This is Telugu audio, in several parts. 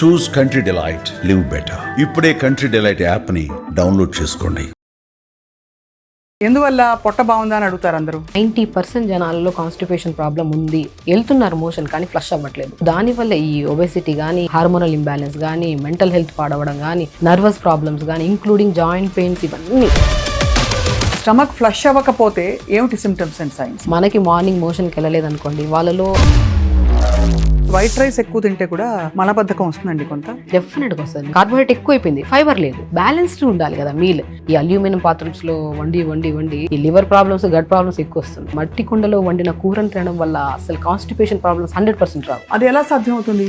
చూస్ కంట్రీ డిలైట్, లివ్ బెటర్. ఇప్పుడే కంట్రీ డిలైట్ యాప్ ని డౌన్లోడ్ చేసుకోండి. ఎందువల్ల పొట్ట బాగుందా అని అడుగుతారు అందరూ. 90% జనాలలో కాన్స్టిపేషన్ ప్రాబ్లం ఉంది, వెళ్తున్నారు మోషన్ కానీ ఫ్లష్ అవ్వట్లేదు. దానివల్ల ఈ ఒబెసిటీ కానీ, హార్మోనల్ ఇంబ్యాలెన్స్ కానీ, మెంటల్ హెల్త్ పాడవడం కానీ, నర్వస్ ప్రాబ్లమ్స్ కానీ, ఇంక్లూడింగ్ జాయింట్ పెయిన్స్, ఇవన్నీ. స్టమక్ ఫ్లష్ అవ్వకపోతే ఏమిటి సిమ్టమ్స్ అండ్ సైన్స్? మనకి మార్నింగ్ మోషన్కి వెళ్ళలేదు అనుకోండి, వాళ్ళలో వైట్ రైస్ ఎక్కువ తింటే కూడా మలబద్ధకం వస్తుందండి కొంత. డెఫినెట్గా వస్తుంది. కార్బోహైడ్రేట్ ఎక్కువ అయిపోయింది, ఫైబర్ లేదు, బ్యాలెన్స్డ్ ఉండాలి కదా మీల్. ఈ అల్యూమినియం పాత్రస్ లో వండి ఈ లివర్ ప్రాబ్లమ్స్, గట్ ప్రాబ్లమ్స్ ఎక్కువ వస్తుంది. మట్టి కుండలో వండిన కూరను తినడం వల్ల అసలు కాన్స్టిపేషన్ ప్రాబ్లమ్స్ 100% రావు. అది ఎలా సాధ్యం అవుతుంది?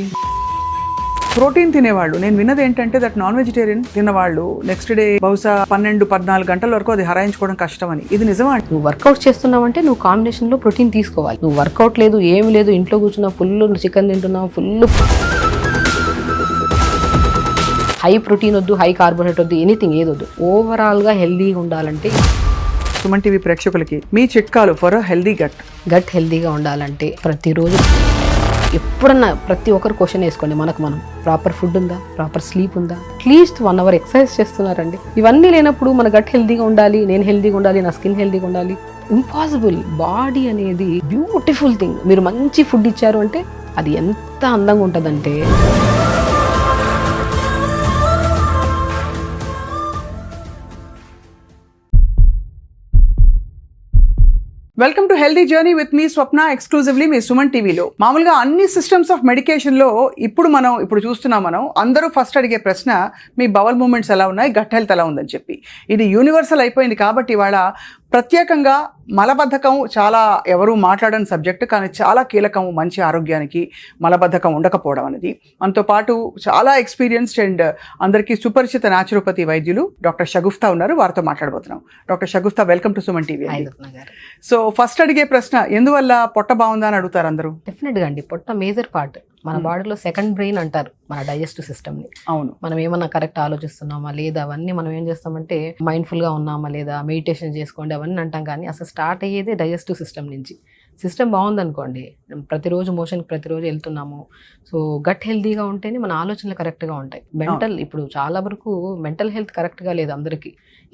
ప్రోటీన్ తినేవాళ్ళు, నేను విన్నది ఏంటంటే దట్ నాన్ వెజిటేరియన్ తిన్నవాళ్ళు నెక్స్ట్ డే బహుశా 12-14 గంటల వరకు అది హరాయించుకోవడం కష్టం అని. ఇది నిజమా? నువ్వు వర్కౌట్ చేస్తున్నావంటే నువ్వు కాంబినేషన్ లో ప్రోటీన్ తీసుకోవాలి. నువ్వు వర్కౌట్ లేదు, ఏమి లేదు, ఇంట్లో కూర్చున్నావు, ఫుల్ చికెన్ తింటున్నావు, ఫుల్ హై ప్రోటీన్ వద్దు, హై కార్బోహైడ్రేట్ వద్దు, ఎనీథింగ్ ఏదొద్దు. ఓవరాల్ గా హెల్దీగా ఉండాలంటే సుమన్ టీవీ ప్రేక్షకులకి మీ చిట్కాలు ఫర్ హెల్దీ గట్ హెల్దీగా ఉండాలంటే ప్రతిరోజు ఎప్పుడన్నా ప్రతి ఒక్కరు క్వశ్చన్ వేసుకోండి, మనం ప్రాపర్ ఫుడ్ ఉందా, ప్రాపర్ స్లీప్ ఉందా, అట్లీస్ట్ 1 hour ఎక్సర్సైజ్ చేస్తున్నారండి. ఇవన్నీ లేనప్పుడు మన గట్ హెల్దీగా ఉండాలి, నేను హెల్దీగా ఉండాలి, నా స్కిన్ హెల్దీగా ఉండాలి, ఇంపాసిబుల్. బాడీ అనేది బ్యూటిఫుల్ థింగ్. మీరు మంచి ఫుడ్ ఇచ్చారు అంటే అది ఎంత అందంగా ఉంటుందంటే. Welcome to healthy journey with me Swapna, ఎక్స్క్లూజివ్లీ మీ సుమన్ టీవీలో. మామూలుగా అన్ని సిస్టమ్స్ ఆఫ్ మెడికేషన్లో ఇప్పుడు చూస్తున్నాం మనం అందరూ ఫస్ట్ అడిగే ప్రశ్న మీ బవల్ మూమెంట్స్ ఎలా ఉన్నాయి, గట్ హెల్త్ ఎలా ఉందని చెప్పి. ఇది యూనివర్సల్ అయిపోయింది కాబట్టి ఇవాళ ప్రత్యేకంగా మలబద్ధకం చాలా ఎవరు మాట్లాడని సబ్జెక్టు, కానీ చాలా కీలకం మంచి ఆరోగ్యానికి మలబద్ధకం ఉండకపోవడం అనేది. మనతో పాటు చాలా ఎక్స్పీరియన్స్డ్ అండ్ అందరికీ సుపరిచిత న్యాచురోపతి వైద్యులు డాక్టర్ షగుఫ్తా ఉన్నారు. వారితో మాట్లాడబోతున్నాం. Doctor Shagufta, welcome to Suman TV. So first అడిగే ప్రశ్న, ఎందువల్ల పొట్ట బాగుందా అని అడుగుతారు అందరూ. డెఫినెట్గా అండి, పొట్ట మేజర్ పార్ట్. మన బాడీలో సెకండ్ బ్రెయిన్ అంటారు మన డైజెస్టివ్ సిస్టమ్ని. అవును. మనం ఏమన్నా కరెక్ట్ ఆలోచిస్తున్నామా లేదా అవన్నీ మనం ఏం చేస్తామంటే మైండ్ఫుల్గా ఉన్నామా లేదా, మెడిటేషన్ చేసుకోండి అవన్నీ అంటాం, కానీ అసలు స్టార్ట్ అయ్యేది డైజెస్టివ్ సిస్టమ్ నుంచి. సిస్టమ్ బాగుందనుకోండి, ప్రతిరోజు మోషన్కి ప్రతిరోజు వెళ్తున్నాము, సో గట్ హెల్తీగా ఉంటేనే మన ఆలోచనలు కరెక్ట్గా ఉంటాయి. ఇప్పుడు చాలా వరకు మెంటల్ హెల్త్ కరెక్ట్గా లేదు అందరికీ.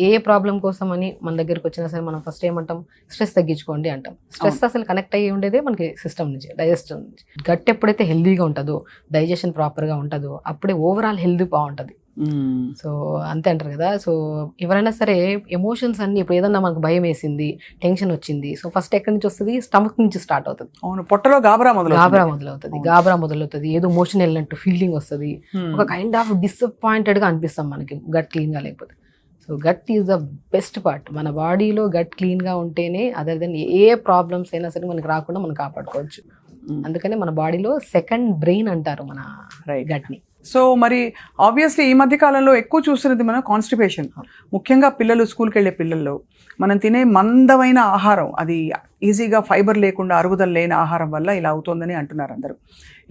ఏ ప్రాబ్లం కోసం అని మన దగ్గరికి వచ్చినా సరే మనం ఫస్ట్ ఏమంటాం, స్ట్రెస్ తగ్గించుకోండి అంటాం. స్ట్రెస్ అసలు కనెక్ట్ అయ్యి ఉండేదే మనకి సిస్టమ్ నుంచి, డైజెస్టివ్ నుంచి. గట్ ఎప్పుడైతే హెల్తీగా ఉంటుందో, డైజెషన్ ప్రాపర్గా ఉంటుందో, అప్పుడే ఓవరాల్ హెల్త్ బాగుంటుంది. సో అంతే అంటారు కదా. సో ఎవరైనా సరే ఎమోషన్స్ అన్ని, ఇప్పుడు ఏదన్నా మనకు భయం వేసింది, టెన్షన్ వచ్చింది, సో ఫస్ట్ ఎక్కడి నుంచి వస్తుంది, స్టమక్ నుంచి స్టార్ట్ అవుతుంది. అవును, పొట్టలో గాబరా మొదలవుతుంది, ఏదో మోషన్ వెళ్ళినట్టు ఫీలింగ్ వస్తుంది, ఒక కైండ్ ఆఫ్ డిసప్పాయింటెడ్ గా అనిపిస్తాం మనకి గట్ క్లీన్ గా లేకపోతే. So gut is the best part. మన బాడీలో గట్ క్లీన్ గా ఉంటేనే అదర్ దెన్ ఏ ప్రాబ్లమ్స్ అయినా సరే మనకి రాకుండా మనం కాపాడుకోవచ్చు. అందుకనే మన బాడీలో సెకండ్ బ్రెయిన్ అంటారు మన గట్ ని. సో మరి ఆబ్వియస్లీ ఈ మధ్య కాలంలో ఎక్కువ చూస్తున్నది మనం కాన్స్టిపేషన్. ముఖ్యంగా పిల్లలు, స్కూల్కి వెళ్ళే పిల్లల్లో మనం తినే మందమైన ఆహారం, అది ఈజీగా ఫైబర్ లేకుండా అరుగుదల లేని ఆహారం వల్ల ఇలా అవుతుందని అంటున్నారు అందరూ.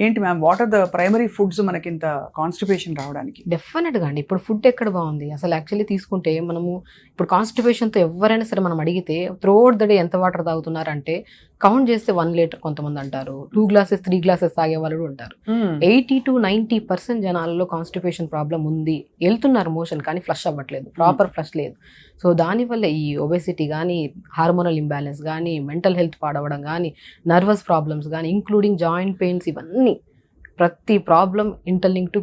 ఏంటి ma'am, what are the primary foods మనకి ఇంత కాన్స్టిపేషన్ రావడానికి? డెఫినెట్గా అండి, ఇప్పుడు ఫుడ్ ఎక్కడ బాగుంది అసలు. యాక్చువల్లీ తీసుకుంటే మనము ఇప్పుడు కాన్స్టిపేషన్తో ఎవరైనా సరే మనం అడిగితే త్రూఅవుట్ ద డే ఎంత వాటర్ తాగుతున్నారంటే కౌంట్ చేస్తే 1 లీటర్ కొంతమంది అంటారు, 2 glasses 3 glasses తాగే వాళ్ళు ఉంటారు. 80-90% జనాలలో కాన్స్టిపేషన్ ప్రాబ్లం ఉంది, వెళ్తున్నారు మోషన్ కానీ ఫ్లష్ అవ్వట్లేదు, ప్రాపర్ ఫ్లష్ లేదు. సో దానివల్ల ఈ ఒబెసిటీ కానీ, హార్మోనల్ ఇంబ్యాలెన్స్ కానీ, మెంటల్ హెల్త్ పాడవడం కానీ, నర్వస్ ప్రాబ్లమ్స్ కానీ, ఇంక్లూడింగ్ జాయింట్ పెయిన్స్, ఇవన్నీ ప్రతి ప్రాబ్లం ఇంటర్లింక్ టు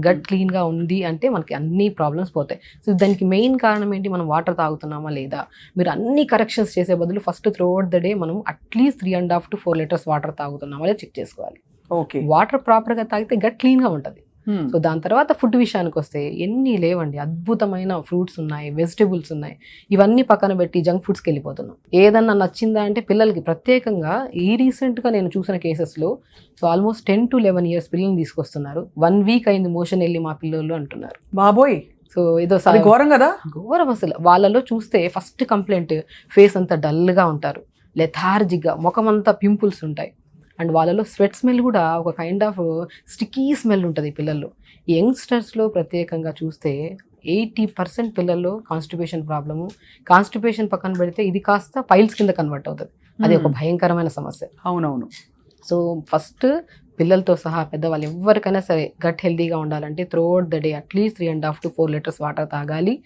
గట్ క్లీన్గా ఉంది అంటే మనకి అన్ని ప్రాబ్లమ్స్ పోతాయి. సో దానికి మెయిన్ కారణం ఏంటి, మనం వాటర్ తాగుతున్నామా లేదా. మీరు అన్ని కరెక్షన్స్ చేసే బదులు ఫస్ట్ త్రూఅవుట్ ద డే మనం అట్లీస్ట్ 3.5 to 4 liters వాటర్ తాగుతున్నామా లేదా చెక్ చేసుకోవాలి. ఓకే, వాటర్ ప్రాపర్గా తాగితే గట్ క్లీన్గా ఉంటుంది. సో దాని తర్వాత ఫుడ్ విషయానికి వస్తే ఎన్ని లేవండి, అద్భుతమైన ఫ్రూట్స్ ఉన్నాయి, వెజిటేబుల్స్ ఉన్నాయి, ఇవన్నీ పక్కన పెట్టి జంక్ ఫుడ్స్కి వెళ్ళిపోతున్నాం. ఏదన్నా నచ్చిందా అంటే పిల్లలకి ప్రత్యేకంగా ఈ రీసెంట్గా నేను చూసిన కేసెస్లో సో ఆల్మోస్ట్ 10 to 11 years పిల్లల్ని తీసుకొస్తున్నారు. 1 week అయింది మోషన్ వెళ్ళి మా పిల్లలు అంటున్నారు. బాబోయ్, సో ఏదో ఘోరం కదా, ఘోరం అసలు. వాళ్ళలో చూస్తే ఫస్ట్ కంప్లైంట్ ఫేస్ అంతా డల్గా ఉంటారు, లెథార్జిక్గా, ముఖం అంతా పింపుల్స్ ఉంటాయి, అండ్ వాళ్ళలో స్వెట్ స్మెల్ కూడా ఒక కైండ్ ఆఫ్ స్టిక్కీ స్మెల్ ఉంటుంది పిల్లల్లో. యంగ్స్టర్స్లో ప్రత్యేకంగా చూస్తే 80% పిల్లల్లో కాన్స్టిపేషన్ ప్రాబ్లము. కాన్స్టిపేషన్ పక్కన పెడితే ఇది కాస్త పైల్స్ కింద కన్వర్ట్ అవుతుంది, అది ఒక భయంకరమైన సమస్య. అవునవును. సో ఫస్ట్ పిల్లలతో సహా పెద్దవాళ్ళు ఎవరికైనా సరే గట్ హెల్తీగా ఉండాలంటే throughout the day at least 3.5 to 4 litres water తాగాలి.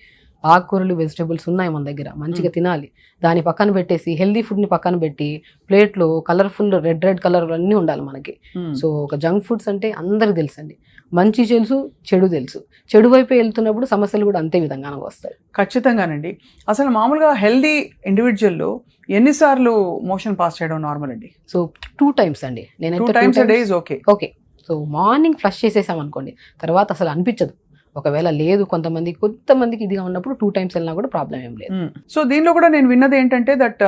ఆకుకూరలు వెజిటబుల్స్ ఉన్నాయి మన దగ్గర, మంచిగా తినాలి. దాని పక్కన పెట్టేసి హెల్దీ ఫుడ్ని పక్కన పెట్టి ప్లేట్లో కలర్ఫుల్ రెడ్ కలర్ అన్నీ ఉండాలి మనకి. సో ఒక జంక్ ఫుడ్స్ అంటే అందరికి తెలుసండి, మంచి తెలుసు, చెడు తెలుసు. చెడు వైపు వెళ్తున్నప్పుడు సమస్యలు కూడా అంతే విధంగా వస్తాయి. ఖచ్చితంగానండి. అసలు మామూలుగా హెల్దీ ఇండివిజువల్లో ఎన్నిసార్లు మోషన్ పాస్ చేయడం నార్మల్ అండి? సో 2 times అండి. నేనైతే 2 times a day is okay. Okay. So morning flush చేసేసాం అనుకోండి, తర్వాత అసలు అనిపించదు. ఒకవేళ లేదు కొంతమందికి ఇదిగా ఉన్నప్పుడు 2 times వెళ్ళినా కూడా ప్రాబ్లం ఏం లేదు. సో దీనిలో కూడా నేను విన్నది ఏంటంటే దట్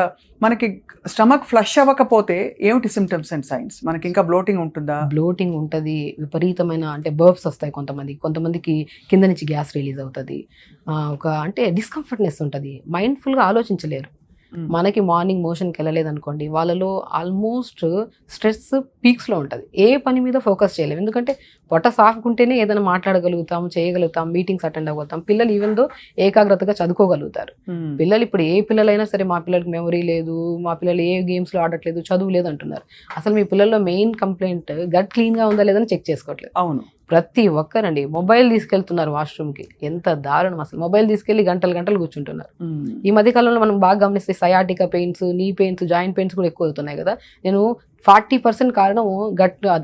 మనకి స్టమక్ ఫ్లష్ అవ్వకపోతే ఏమిటి సిమ్టమ్స్ అండ్ సైన్స్? మనకి ఇంకా బ్లోటింగ్ ఉంటుందా? బ్లోటింగ్ ఉంటుంది, విపరీతమైన అంటే బర్బ్స్ వస్తాయి కొంతమందికి కింద నుంచి గ్యాస్ రిలీజ్ అవుతుంది, ఒక అంటే డిస్కంఫర్ట్నెస్ ఉంటుంది, మైండ్ఫుల్గా ఆలోచించలేరు. మనకి మార్నింగ్ మోషన్కి వెళ్ళలేదు అనుకోండి, వాళ్ళలో ఆల్మోస్ట్ స్ట్రెస్ పీక్స్లో ఉంటుంది, ఏ పని మీద ఫోకస్ చేయలేము. ఎందుకంటే పొట్ట సాఫ్కుంటేనే ఏదైనా మాట్లాడగలుగుతాం, చేయగలుగుతాం, మీటింగ్స్ అటెండ్ అవ్వగలుగుతాం. పిల్లలు ఈవెన్ దో ఏకాగ్రతగా చదువుకోగలుగుతారు. పిల్లలు ఇప్పుడు ఏ పిల్లలైనా సరే మా పిల్లలకి మెమరీ లేదు, మా పిల్లలు ఏ గేమ్స్లో ఆడట్లేదు, చదువు లేదు అంటున్నారు. అసలు మీ పిల్లల్లో మెయిన్ కంప్లైంట్ గట్ క్లీన్గా ఉందా లేదని చెక్ చేసుకోవట్లేదు. అవును, ప్రతి ఒక్కరండి మొబైల్ తీసుకెళ్తున్నారు వాష్రూమ్కి, ఎంత దారుణం అసలు. మొబైల్ తీసుకెళ్లి గంటలు కూర్చుంటున్నారు. ఈ మధ్యకాలంలో మనం బాగా గమనిస్తే సయాటికా పెయిన్స్, నీ పెయిన్స్, జాయింట్ పెయిన్స్ కూడా ఎక్కువ అవుతున్నాయి కదా. నేను 40% కారణం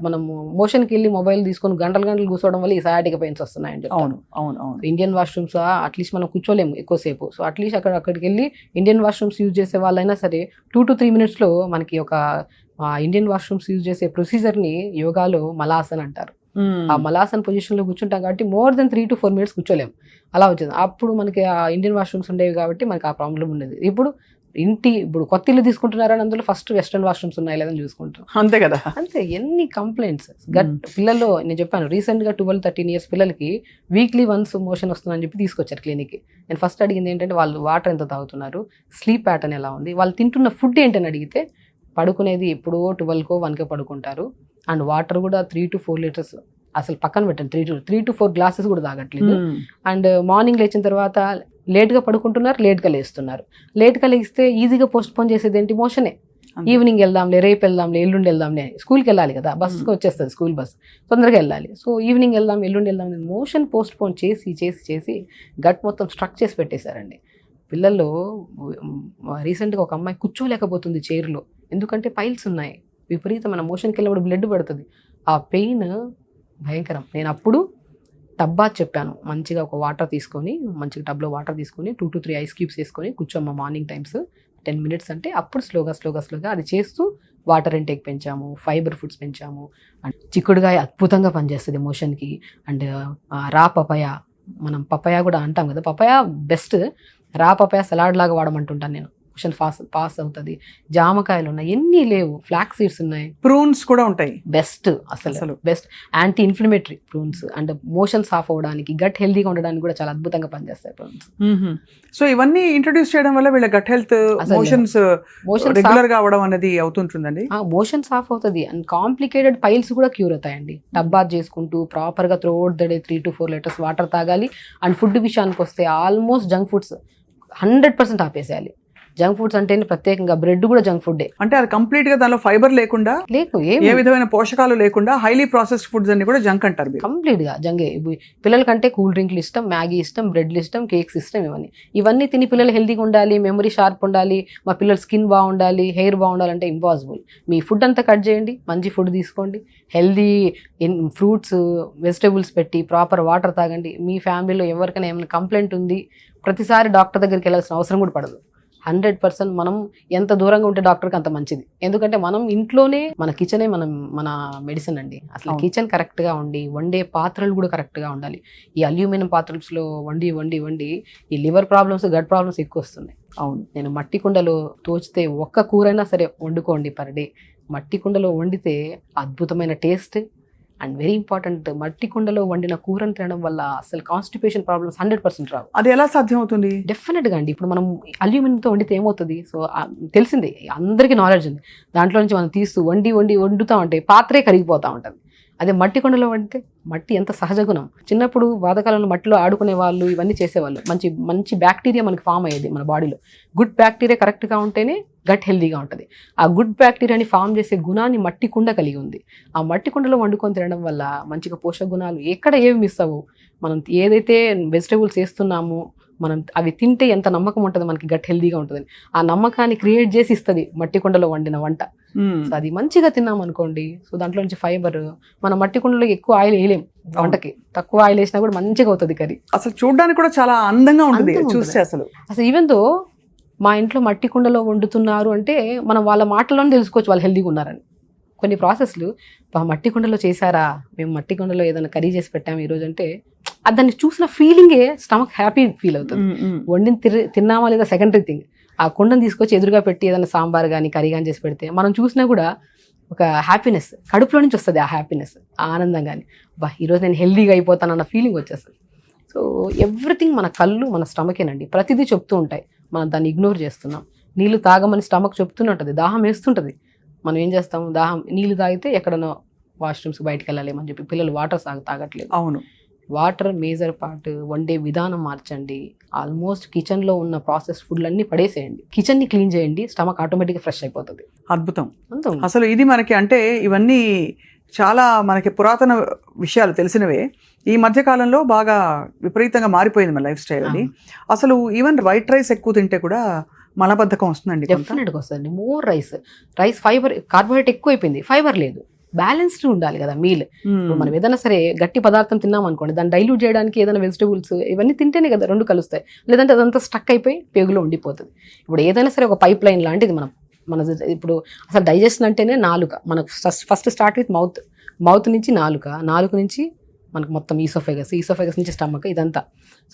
మనం మోషన్కి వెళ్ళి మొబైల్ తీసుకొని గంటలు కూర్చోవడం వల్ల ఈ సయాటికా పెయిన్స్ వస్తున్నాయండి. ఇండియన్ వాష్రూమ్స్ అట్లీస్ట్ మనం కూర్చోలేము ఎక్కువసేపు. సో అట్లీస్ట్ అక్కడికి వెళ్ళి ఇండియన్ వాష్రూమ్స్ యూజ్ చేసే వాళ్ళైనా సరే 2 to 3 minutesలో మనకి ఒక ఇండియన్ వాష్రూమ్స్ యూజ్ చేసే ప్రొసీజర్ని యోగాలో మలాసన్ అంటారు. ఆ మలాసన్ పొజిషన్లో కూర్చుంటాం కాబట్టి more than 3 to 4 minutes కూర్చోలేము, అలా వచ్చింది. అప్పుడు మనకి ఆ ఇండియన్ వాష్రూమ్స్ ఉండేవి కాబట్టి మనకి ఆ ప్రాబ్లం ఉండేది. ఇప్పుడు కొత్త ఇల్లు తీసుకుంటున్నారని అందులో ఫస్ట్ వెస్టర్న్ వాష్రూమ్స్ ఉన్నాయి లేదని చూసుకుంటాం. అంతే కదా. అంతే, ఎన్ని కంప్లైంట్స్. పిల్లల్లో నేను చెప్పాను రీసెంట్గా 12-13 years పిల్లలకి వీక్లీ వన్స్ మోషన్ వస్తుందని చెప్పి తీసుకొచ్చారు క్లినిక్కి. నేను ఫస్ట్ అడిగింది ఏంటంటే వాళ్ళు వాటర్ ఎంత తాగుతున్నారు, స్లీప్ ప్యాటర్న్ ఎలా ఉంది, వాళ్ళు తింటున్న ఫుడ్ ఏంటని అడిగితే పడుకునేది ఎప్పుడో 12కో 1కో పడుకుంటారు, అండ్ వాటర్ కూడా 3 to 4 liters అసలు పక్కన పెట్టండి, 3 to 4 glasses కూడా తాగట్లేదు. అండ్ మార్నింగ్ లేచిన తర్వాత లేట్గా పడుకుంటున్నారు, లేట్గా లేస్తున్నారు. లేట్గా లేస్తే ఈజీగా పోస్ట్ పోన్ చేసేది ఏంటి, మోషనే. ఈవినింగ్ వెళ్దాంలే, రేపు వెళ్దాంలే, ఎల్లుండి వెళ్దాంలే, స్కూల్కి వెళ్ళాలి కదా, బస్కి వచ్చేస్తుంది స్కూల్ బస్, తొందరగా వెళ్ళాలి. సో ఈవినింగ్ వెళ్దాం, ఎల్లుండి వెళ్దాం, మోషన్ పోస్ట్ పోన్ చేసి గట్ మొత్తం స్ట్రక్ చేసి పెట్టేశారండి. పిల్లల్లో రీసెంట్గా ఒక అమ్మాయి కూర్చోలేకపోతుంది చైర్లో, ఎందుకంటే పైల్స్ ఉన్నాయి, విపరీతమైన మోషన్కి వెళ్ళినప్పుడు బ్లడ్ పడుతుంది, ఆ పెయిన్ భయంకరం. నేను అప్పుడు టబ్బా చెప్పాను, మంచిగా ఒక వాటర్ తీసుకొని, మంచిగా టబ్లో వాటర్ తీసుకొని 2 to 3 ice cubes వేసుకొని కూర్చోమ్మ మార్నింగ్ టైమ్స్ 10 minutes అంటే అప్పుడు స్లోగా అది చేస్తూ వాటర్ ఇంటేక్ పెంచాము, ఫైబర్ ఫుడ్స్ పెంచాము. అండ్ చిక్కుడుగాయ అద్భుతంగా పనిచేస్తుంది మోషన్కి. అండ్ రా పపాయ, మనం పపాయ కూడా అంటాం కదా, papaya best. Raw papaya salad లాగా వాడమంటుంటాను నేను, మోషన్ పాస్ అవుతుంది. జామకాయలు ఉన్నాయి, ఎన్ని లేవు, ఫ్లాక్ సీడ్స్ ఉన్నాయి, ప్రూన్స్ కూడా ఉంటాయి, బెస్ట్ అసలు best anti inflammatory prunes. And motion సాఫ్ అవ్వడానికి, గట్ హెల్తీగా ఉండడానికి కూడా చాలా అద్భుతంగా పనిచేస్తాయి ప్రూన్స్. సో ఇవన్నీ ఇంట్రొడ్యూస్ చేయడం వల్ల వీళ్ళ గట్ హెల్త్, మోషన్ రెగ్యులర్ గా అవడం అనేది అవుతుంటుందండి. మోషన్ సాఫ్ అవుతుంది అండ్ కాంప్లికేటెడ్ పైల్స్ కూడా క్యూర్ అవుతాయండి. టబ్బాత్ చేసుకుంటూ ప్రాపర్ గా throughout the day 3 to 4 liters water తాగాలి. అండ్ ఫుడ్ విషయానికి వస్తే ఆల్మోస్ట్ జంక్ ఫుడ్స్ 100% ఆపేసేయాలి. జంక్ ఫుడ్స్ అంటే ప్రత్యేకంగా బ్రెడ్ కూడా జంక్ ఫుడ్డే. అంటే అది కంప్లీట్ గా దానిలో ఫైబర్ లేకుండా, ఏ విధమైన పోషకాలు లేకుండా హైలీ ప్రాసెస్డ్ ఫుడ్స్ అన్ని కూడా జంక్ అంటారు. కంప్లీట్ గా జంగే. పిల్లలకంటే కూల్ డ్రింక్లు ఇష్టం, మ్యాగీ ఇష్టం, బ్రెడ్లు ఇష్టం, కేక్స్ ఇష్టం. ఇవన్నీ తిని పిల్లలు హెల్తీగా ఉండాలి, మెమరీ షార్ప్ ఉండాలి, మా పిల్లల స్కిన్ బాగుండాలి, హెయిర్ బాగుండాలంటే ఇంపాసిబుల్. మీ ఫుడ్ అంతా కట్ చేయండి, మంచి ఫుడ్ తీసుకోండి, హెల్దీ ఫ్రూట్స్ వెజిటేబుల్స్ పెట్టి ప్రాపర్ వాటర్ తాగండి. మీ ఫ్యామిలీలో ఎవరికైనా ఏమైనా కంప్లైంట్ ఉంది, ప్రతిసారి డాక్టర్ దగ్గరికి వెళ్ళాల్సిన అవసరం కూడా పడదు. 100% మనం ఎంత దూరంగా ఉంటే డాక్టర్కి అంత మంచిది. ఎందుకంటే మనం ఇంట్లోనే మన కిచెనే మన మెడిసిన్ అండి. అసలు కిచెన్ కరెక్ట్గా ఉండి, వండే పాత్రలు కూడా కరెక్ట్గా ఉండాలి. ఈ అల్యూమినియం పాత్రల్లో వండి ఈ లివర్ ప్రాబ్లమ్స్, గట్ ప్రాబ్లమ్స్ ఎక్కువ వస్తున్నాయి. అవును, నేను మట్టి కుండలో తోచితే ఒక్క కూరైనా సరే వండుకోండి పర్ డే. మట్టి కుండలో వండితే అద్భుతమైన టేస్ట్. అండ్ వెరీ ఇంపార్టెంట్, మట్టి కుండలో వండిన కూరని తినడం వల్ల అసలు కాన్స్టిపేషన్ ప్రాబ్లమ్స్ 100% రావు. అది ఎలా సాధ్యం అవుతుంది? డెఫినెట్గా అండి. ఇప్పుడు మనం అల్యూమినియంతో వండితే ఏమవుతుంది, సో తెలిసిందే, అందరికీ నాలెడ్జ్ ఉంది. దాంట్లో నుంచి మనం తీస్తూ వండుతూ ఉంటే పాత్రే కరిగిపోతూ ఉంటుంది. అదే మట్టి కుండలో వండితే మట్టి ఎంత సహజ గుణం. చిన్నప్పుడు పాతకాలంలో మట్టిలో ఆడుకునే వాళ్ళు, ఇవన్నీ చేసేవాళ్ళు. మంచి మంచి బ్యాక్టీరియా మనకి ఫామ్ అయ్యేది మన బాడీలో. గుడ్ బ్యాక్టీరియా కరెక్ట్గా ఉంటేనే గట్ హెల్దీగా ఉంటుంది. ఆ గుడ్ బ్యాక్టీరియాని ఫామ్ చేసే గుణాన్ని మట్టి కుండ కలిగి ఉంది. ఆ మట్టి కుండలో వండుకొని తినడం వల్ల మంచిగా పోషక గుణాలు ఎక్కడ ఏవి మిస్ అవ్వవు. మనం ఏదైతే వెజిటేబుల్స్ వేస్తున్నామో మనం అవి తింటే ఎంత నమ్మకం ఉంటుంది మనకి గట్ హెల్దీగా ఉంటుంది. ఆ నమ్మకాన్ని క్రియేట్ చేసి ఇస్తుంది మట్టి కుండలో వండిన వంట. సో అది మంచిగా తిన్నాం అనుకోండి, సో దాంట్లో నుంచి ఫైబర్, మన మట్టి కుండలో ఎక్కువ ఆయిల్ వేయలేం వంటకి, తక్కువ ఆయిల్ వేసినా కూడా మంచిగా అవుతుంది కర్రీ. అసలు చూడడానికి కూడా చాలా అందంగా ఉంటుంది చూస్తే. అసలు ఈవెన్ తో మా ఇంట్లో మట్టి కుండలో వండుతున్నారు అంటే మనం వాళ్ళ మాటల్లోనే తెలుసుకోవచ్చు వాళ్ళు హెల్దీగా ఉన్నారని. కొన్ని ప్రాసెస్లు మట్టి కుండలో చేశారా, మేము మట్టి కుండలో ఏదైనా కర్రీ చేసి పెట్టాము ఈరోజు అంటే దాన్ని చూసిన ఫీలింగే స్టమక్ హ్యాపీ ఫీల్ అవుతుంది. వండిన తిన్నామా లేదా సెకండరీ థింగ్. ఆ కుండను తీసుకొచ్చి ఎదురుగా పెట్టి ఏదైనా సాంబార్ కానీ కర్రీ కానీ చేసి పెడితే మనం చూసినా కూడా ఒక హ్యాపీనెస్ కడుపులో నుంచి వస్తుంది. ఆ హ్యాపీనెస్, ఆ ఆనందం కానీ ఈరోజు నేను హెల్దీగా అయిపోతానన్న ఫీలింగ్ వచ్చేస్తుంది. సో ఎవ్రీథింగ్ మన కళ్ళు మన స్టమకేనండి. ప్రతిదీ చెప్తూ ఉంటాయి, మనం దాన్ని ఇగ్నోర్ చేస్తున్నాం. నీళ్ళు తాగమని స్టమక్ చెప్తూనే ఉంటుంది, దాహం వేస్తుంటుంది. మనం ఏం చేస్తాం, దాహం నీళ్ళు తాగితే ఎక్కడనో వాష్రూమ్స్కి బయటకు వెళ్ళాలేమని చెప్పి పిల్లలు వాటర్ తాగట్లేదు. అవును, వాటర్ మేజర్ పార్ట్. వండే విధానం మార్చండి. ఆల్మోస్ట్ కిచెన్లో ఉన్న ప్రాసెస్ ఫుడ్లన్నీ పడేసేయండి, కిచెన్ని క్లీన్ చేయండి, స్టమక్ ఆటోమేటిక్గా ఫ్రెష్ అయిపోతుంది. అద్భుతం. అసలు ఇది మనకి అంటే ఇవన్నీ చాలా మనకి పురాతన విషయాలు తెలిసినవే. ఈ మధ్య కాలంలో బాగా విపరీతంగా మారిపోయింది మన లైఫ్ స్టైల్ అని. అసలు ఈవెన్ వైట్ రైస్ ఎక్కువ తింటే కూడా మలబద్ధకం వస్తుందండి. డెఫినెట్గా వస్తుంది. మోర్ రైస్ ఫైబర్, కార్బోహైడ్రేట్ ఎక్కువ అయిపోయింది, ఫైబర్ లేదు. బ్యాలెన్స్డ్ ఉండాలి కదా మీల్. మనం ఏదైనా సరే గట్టి పదార్థం తిన్నాం అనుకోండి, దాన్ని డైల్యూట్ చేయడానికి ఏదైనా వెజిటబుల్స్ ఇవన్నీ తింటేనే కదా రెండు కలుస్తాయి. లేదంటే అదంతా స్టక్ అయిపోయి పేగులో ఉండిపోతుంది. ఇప్పుడు ఏదైనా సరే ఒక పైప్ లైన్ లాంటిది మన ఇప్పుడు అసలు డైజెషన్ అంటేనే నాలుక. మనకు ఫస్ట్ స్టార్ట్ విత్ మౌత్ నుంచి నాలుక నుంచి మనకు మొత్తం ఈసోఫెగస్ నుంచి స్టమక్, ఇదంతా.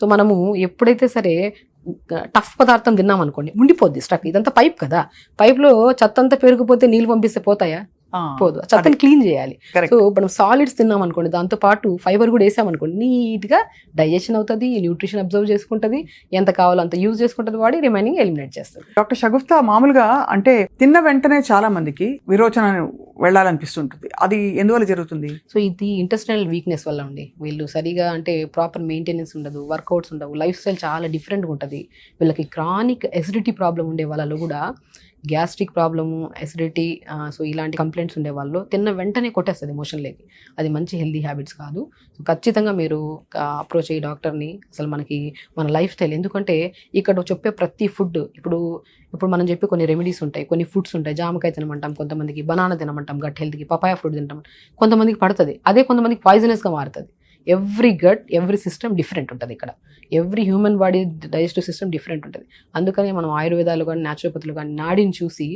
సో మనము ఎప్పుడైతే సరే టఫ్ పదార్థం తిన్నాం అనుకోండి ఉండిపోద్ది స్టక్. ఇదంతా పైప్ కదా, పైప్లో చెత్త అంతా పెరిగిపోతే నీళ్ళు పంపిస్తే పోతాయా? పోదు. చెత్తని క్లీన్ చేయాలి. సో మనం సాలిడ్స్ తిన్నాం అనుకోండి, దాంతో పాటు ఫైబర్ కూడా వేసామనుకోండి, నీట్గా డైజెషన్ అవుతుంది, న్యూట్రిషన్ అబ్జర్వ్ చేసుకుంటుంది, ఎంత కావాలో అంత యూజ్ చేసుకుంటుంది, వాడి రిమైనింగ్ ఎలిమినేట్ చేస్తుంది. డాక్టర్ షగుఫ్తా, మామూలుగా అంటే తిన్న వెంటనే చాలా మందికి విరోచన వెళ్ళాలనిపిస్తుంటుంది, అది ఎందువల్ల జరుగుతుంది? సో ఇది ఇంటెస్టైనల్ వీక్నెస్ వల్ల అండి. వీళ్ళు సరిగా అంటే ప్రాపర్ మెయింటెనెన్స్ ఉండదు, వర్కౌట్స్ ఉండవు, లైఫ్ స్టైల్ చాలా డిఫరెంట్గా ఉంటుంది. వీళ్ళకి క్రానిక్ ఎసిడిటీ ప్రాబ్లం ఉండే వాళ్ళలో కూడా గ్యాస్ట్రిక్ ప్రాబ్లము, ఎసిడిటీ, సో ఇలాంటి కంప్లైంట్స్ ఉండే వాళ్ళు తిన్న వెంటనే కొట్టేస్తుంది ఎమోషన్లోకి. అది మంచి హెల్దీ హ్యాబిట్స్ కాదు. సో ఖచ్చితంగా మీరు అప్రోచ్ అయ్యి డాక్టర్ని. అసలు మనకి మన లైఫ్ స్టైల్, ఎందుకంటే ఇక్కడ చెప్పే ప్రతి ఫుడ్, ఇప్పుడు మనం చెప్పే కొన్ని రెమెడీస్ ఉంటాయి, కొన్ని ఫుడ్స్ ఉంటాయి. జామకాయ తినమంటాం, కొంతమందికి బనానా తినమంటాం గట్ హెల్త్కి, పపాయ ఫ్రూట్ తింటాం, కొంతమందికి పడుతుంది, అదే కొంతమందికి పాయిజనస్గా మారుతుంది. ఎవ్రీ సిస్టమ్ డిఫరెంట్ ఉంటుంది. ఇక్కడ every human body digestive system different ఉంటుంది. అందుకని మనం ఆయుర్వేదాలు కానీ న్యాచురోపతులు కానీ నాడిని చూసి,